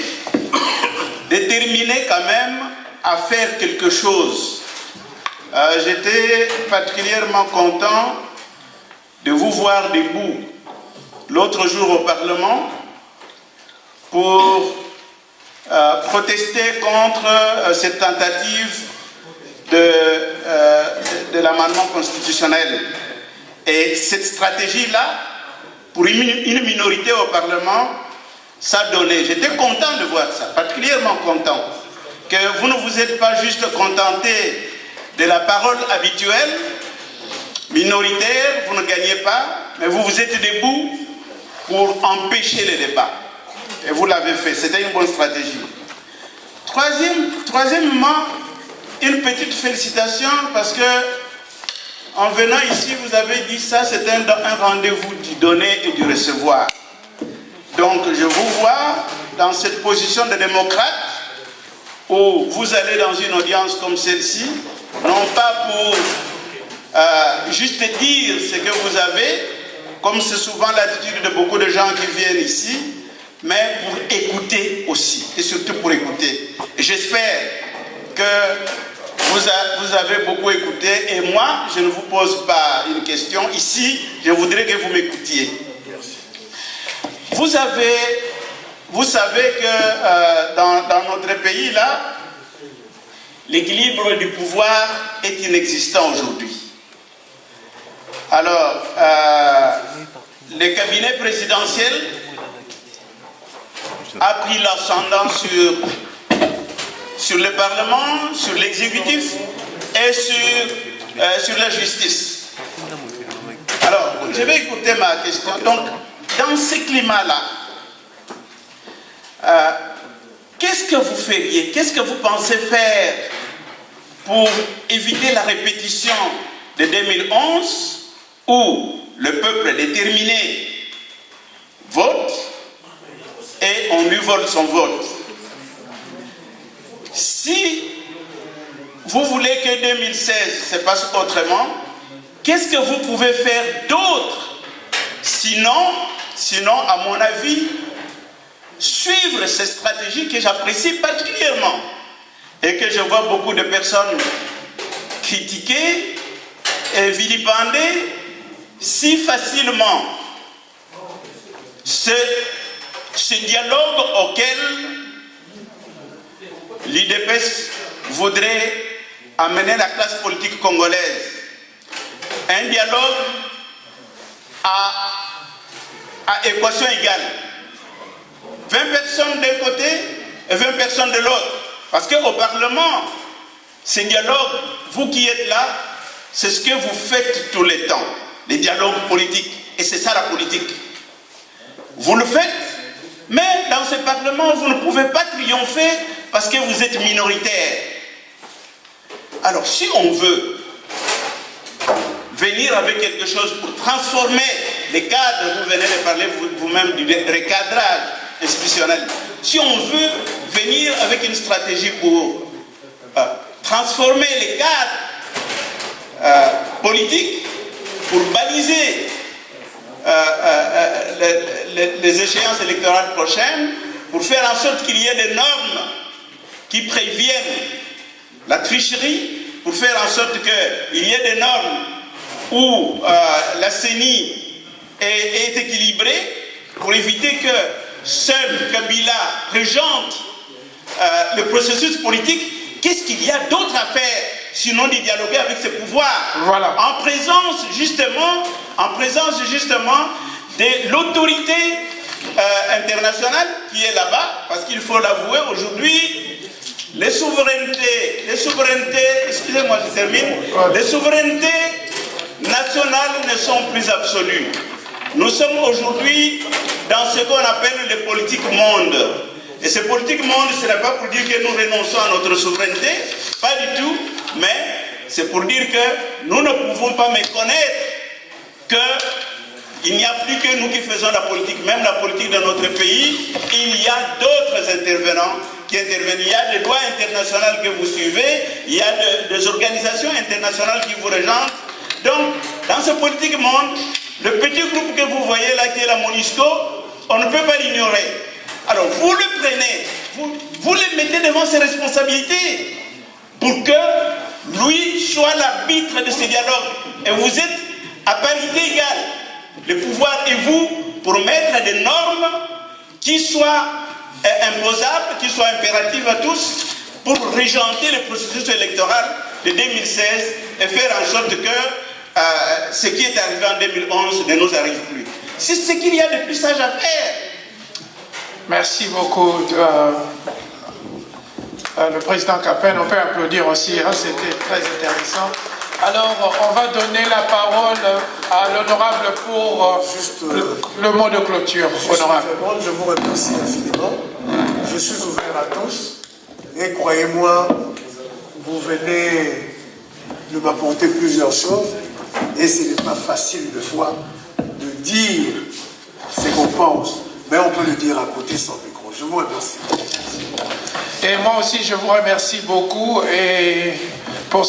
déterminés quand même à faire quelque chose. J'étais particulièrement content de vous voir debout l'autre jour au Parlement pour protester contre cette tentative de l'amendement constitutionnel. Et cette stratégie-là, pour une minorité au Parlement, ça donnait. J'étais content de voir ça, particulièrement content. Que vous ne vous êtes pas juste contenté de la parole habituelle, minoritaire, vous ne gagnez pas, mais vous vous êtes debout pour empêcher les débats. Et vous l'avez fait, c'était une bonne stratégie. Troisièmement, une petite félicitation parce que en venant ici, vous avez dit ça, c'est un rendez-vous du donner et du recevoir. Donc je vous vois dans cette position de démocrate où vous allez dans une audience comme celle-ci, non pas pour juste dire ce que vous avez, comme c'est souvent l'attitude de beaucoup de gens qui viennent ici, mais pour écouter aussi, et surtout pour écouter. J'espère que vous avez beaucoup écouté, et moi, je ne vous pose pas une question. Ici, je voudrais que vous m'écoutiez. Vous savez que dans notre pays, là, l'équilibre du pouvoir est inexistant aujourd'hui. Alors, le cabinet présidentiel a pris l'ascendant sur le Parlement, sur l'exécutif et sur la justice. Alors, je vais écouter ma question. Donc, dans ce climat-là, qu'est-ce que vous feriez, qu'est-ce que vous pensez faire pour éviter la répétition de 2011 où le peuple déterminé vote et on lui vole son vote? Si vous voulez que 2016 se passe autrement, qu'est-ce que vous pouvez faire d'autre? Sinon, à mon avis, suivre cette stratégie que j'apprécie particulièrement et que je vois beaucoup de personnes critiquer et vilipender si facilement ce dialogue auquel l'UDPS voudrait amener la classe politique congolaise. Un dialogue à équation égale. 20 personnes d'un côté et 20 personnes de l'autre. Parce qu'au Parlement, ces dialogues, vous qui êtes là, c'est ce que vous faites tous les temps, les dialogues politiques. Et c'est ça la politique. Vous le faites, mais dans ce Parlement, vous ne pouvez pas triompher parce que vous êtes minoritaire. Alors, si on veut venir avec quelque chose pour transformer les cadres, vous venez de parler vous-même du recadrage institutionnel. Si on veut venir avec une stratégie pour transformer les cadres politiques qui baliser les échéances électorales prochaines, pour faire en sorte qu'il y ait des normes qui préviennent la tricherie, pour faire en sorte qu'il y ait des normes où la CENI est équilibrée, pour éviter que seul Kabila régente le processus politique. Qu'est-ce qu'il y a d'autre à faire sinon de dialoguer avec ses pouvoirs? Voilà. En présence justement de l'autorité internationale qui est là-bas, parce qu'il faut l'avouer, aujourd'hui, les souverainetés, excusez-moi, je termine, les souverainetés nationales ne sont plus absolues. Nous sommes aujourd'hui dans ce qu'on appelle les politiques mondes. Et ces politiques mondes, ce n'est pas pour dire que nous renonçons à notre souveraineté, pas du tout, mais c'est pour dire que nous ne pouvons pas méconnaître qu'il n'y a plus que nous qui faisons la politique, même la politique de notre pays. Il y a d'autres intervenants qui interviennent. Il y a des lois internationales que vous suivez, il y a des organisations internationales qui vous rejoignent. Donc, dans ce politique monde, le petit groupe que vous voyez là, qui est la MONUSCO, on ne peut pas l'ignorer. Alors, vous le prenez, vous le mettez devant ses responsabilités pour que lui soit l'arbitre de ces dialogues. Et vous êtes à parité égale, le pouvoir et vous, pour mettre des normes qui soient imposables, qui soient impératives à tous, pour régenter le processus électoral de 2016 et faire en sorte que ce qui est arrivé en 2011 ne nous arrive plus. C'est ce qu'il y a de plus sage à faire. Merci beaucoup, le président Capel. On peut applaudir aussi, hein, c'était très intéressant. Alors, on va donner la parole à l'honorable pour le mot de clôture. Honorable. Je vous remercie infiniment. Je suis ouvert à tous. Et croyez-moi, vous venez de m'apporter plusieurs choses. Et ce n'est pas facile de fois de dire ce qu'on pense. Mais on peut le dire à côté sans micro. Je vous remercie. Et moi aussi, je vous remercie beaucoup. Et pour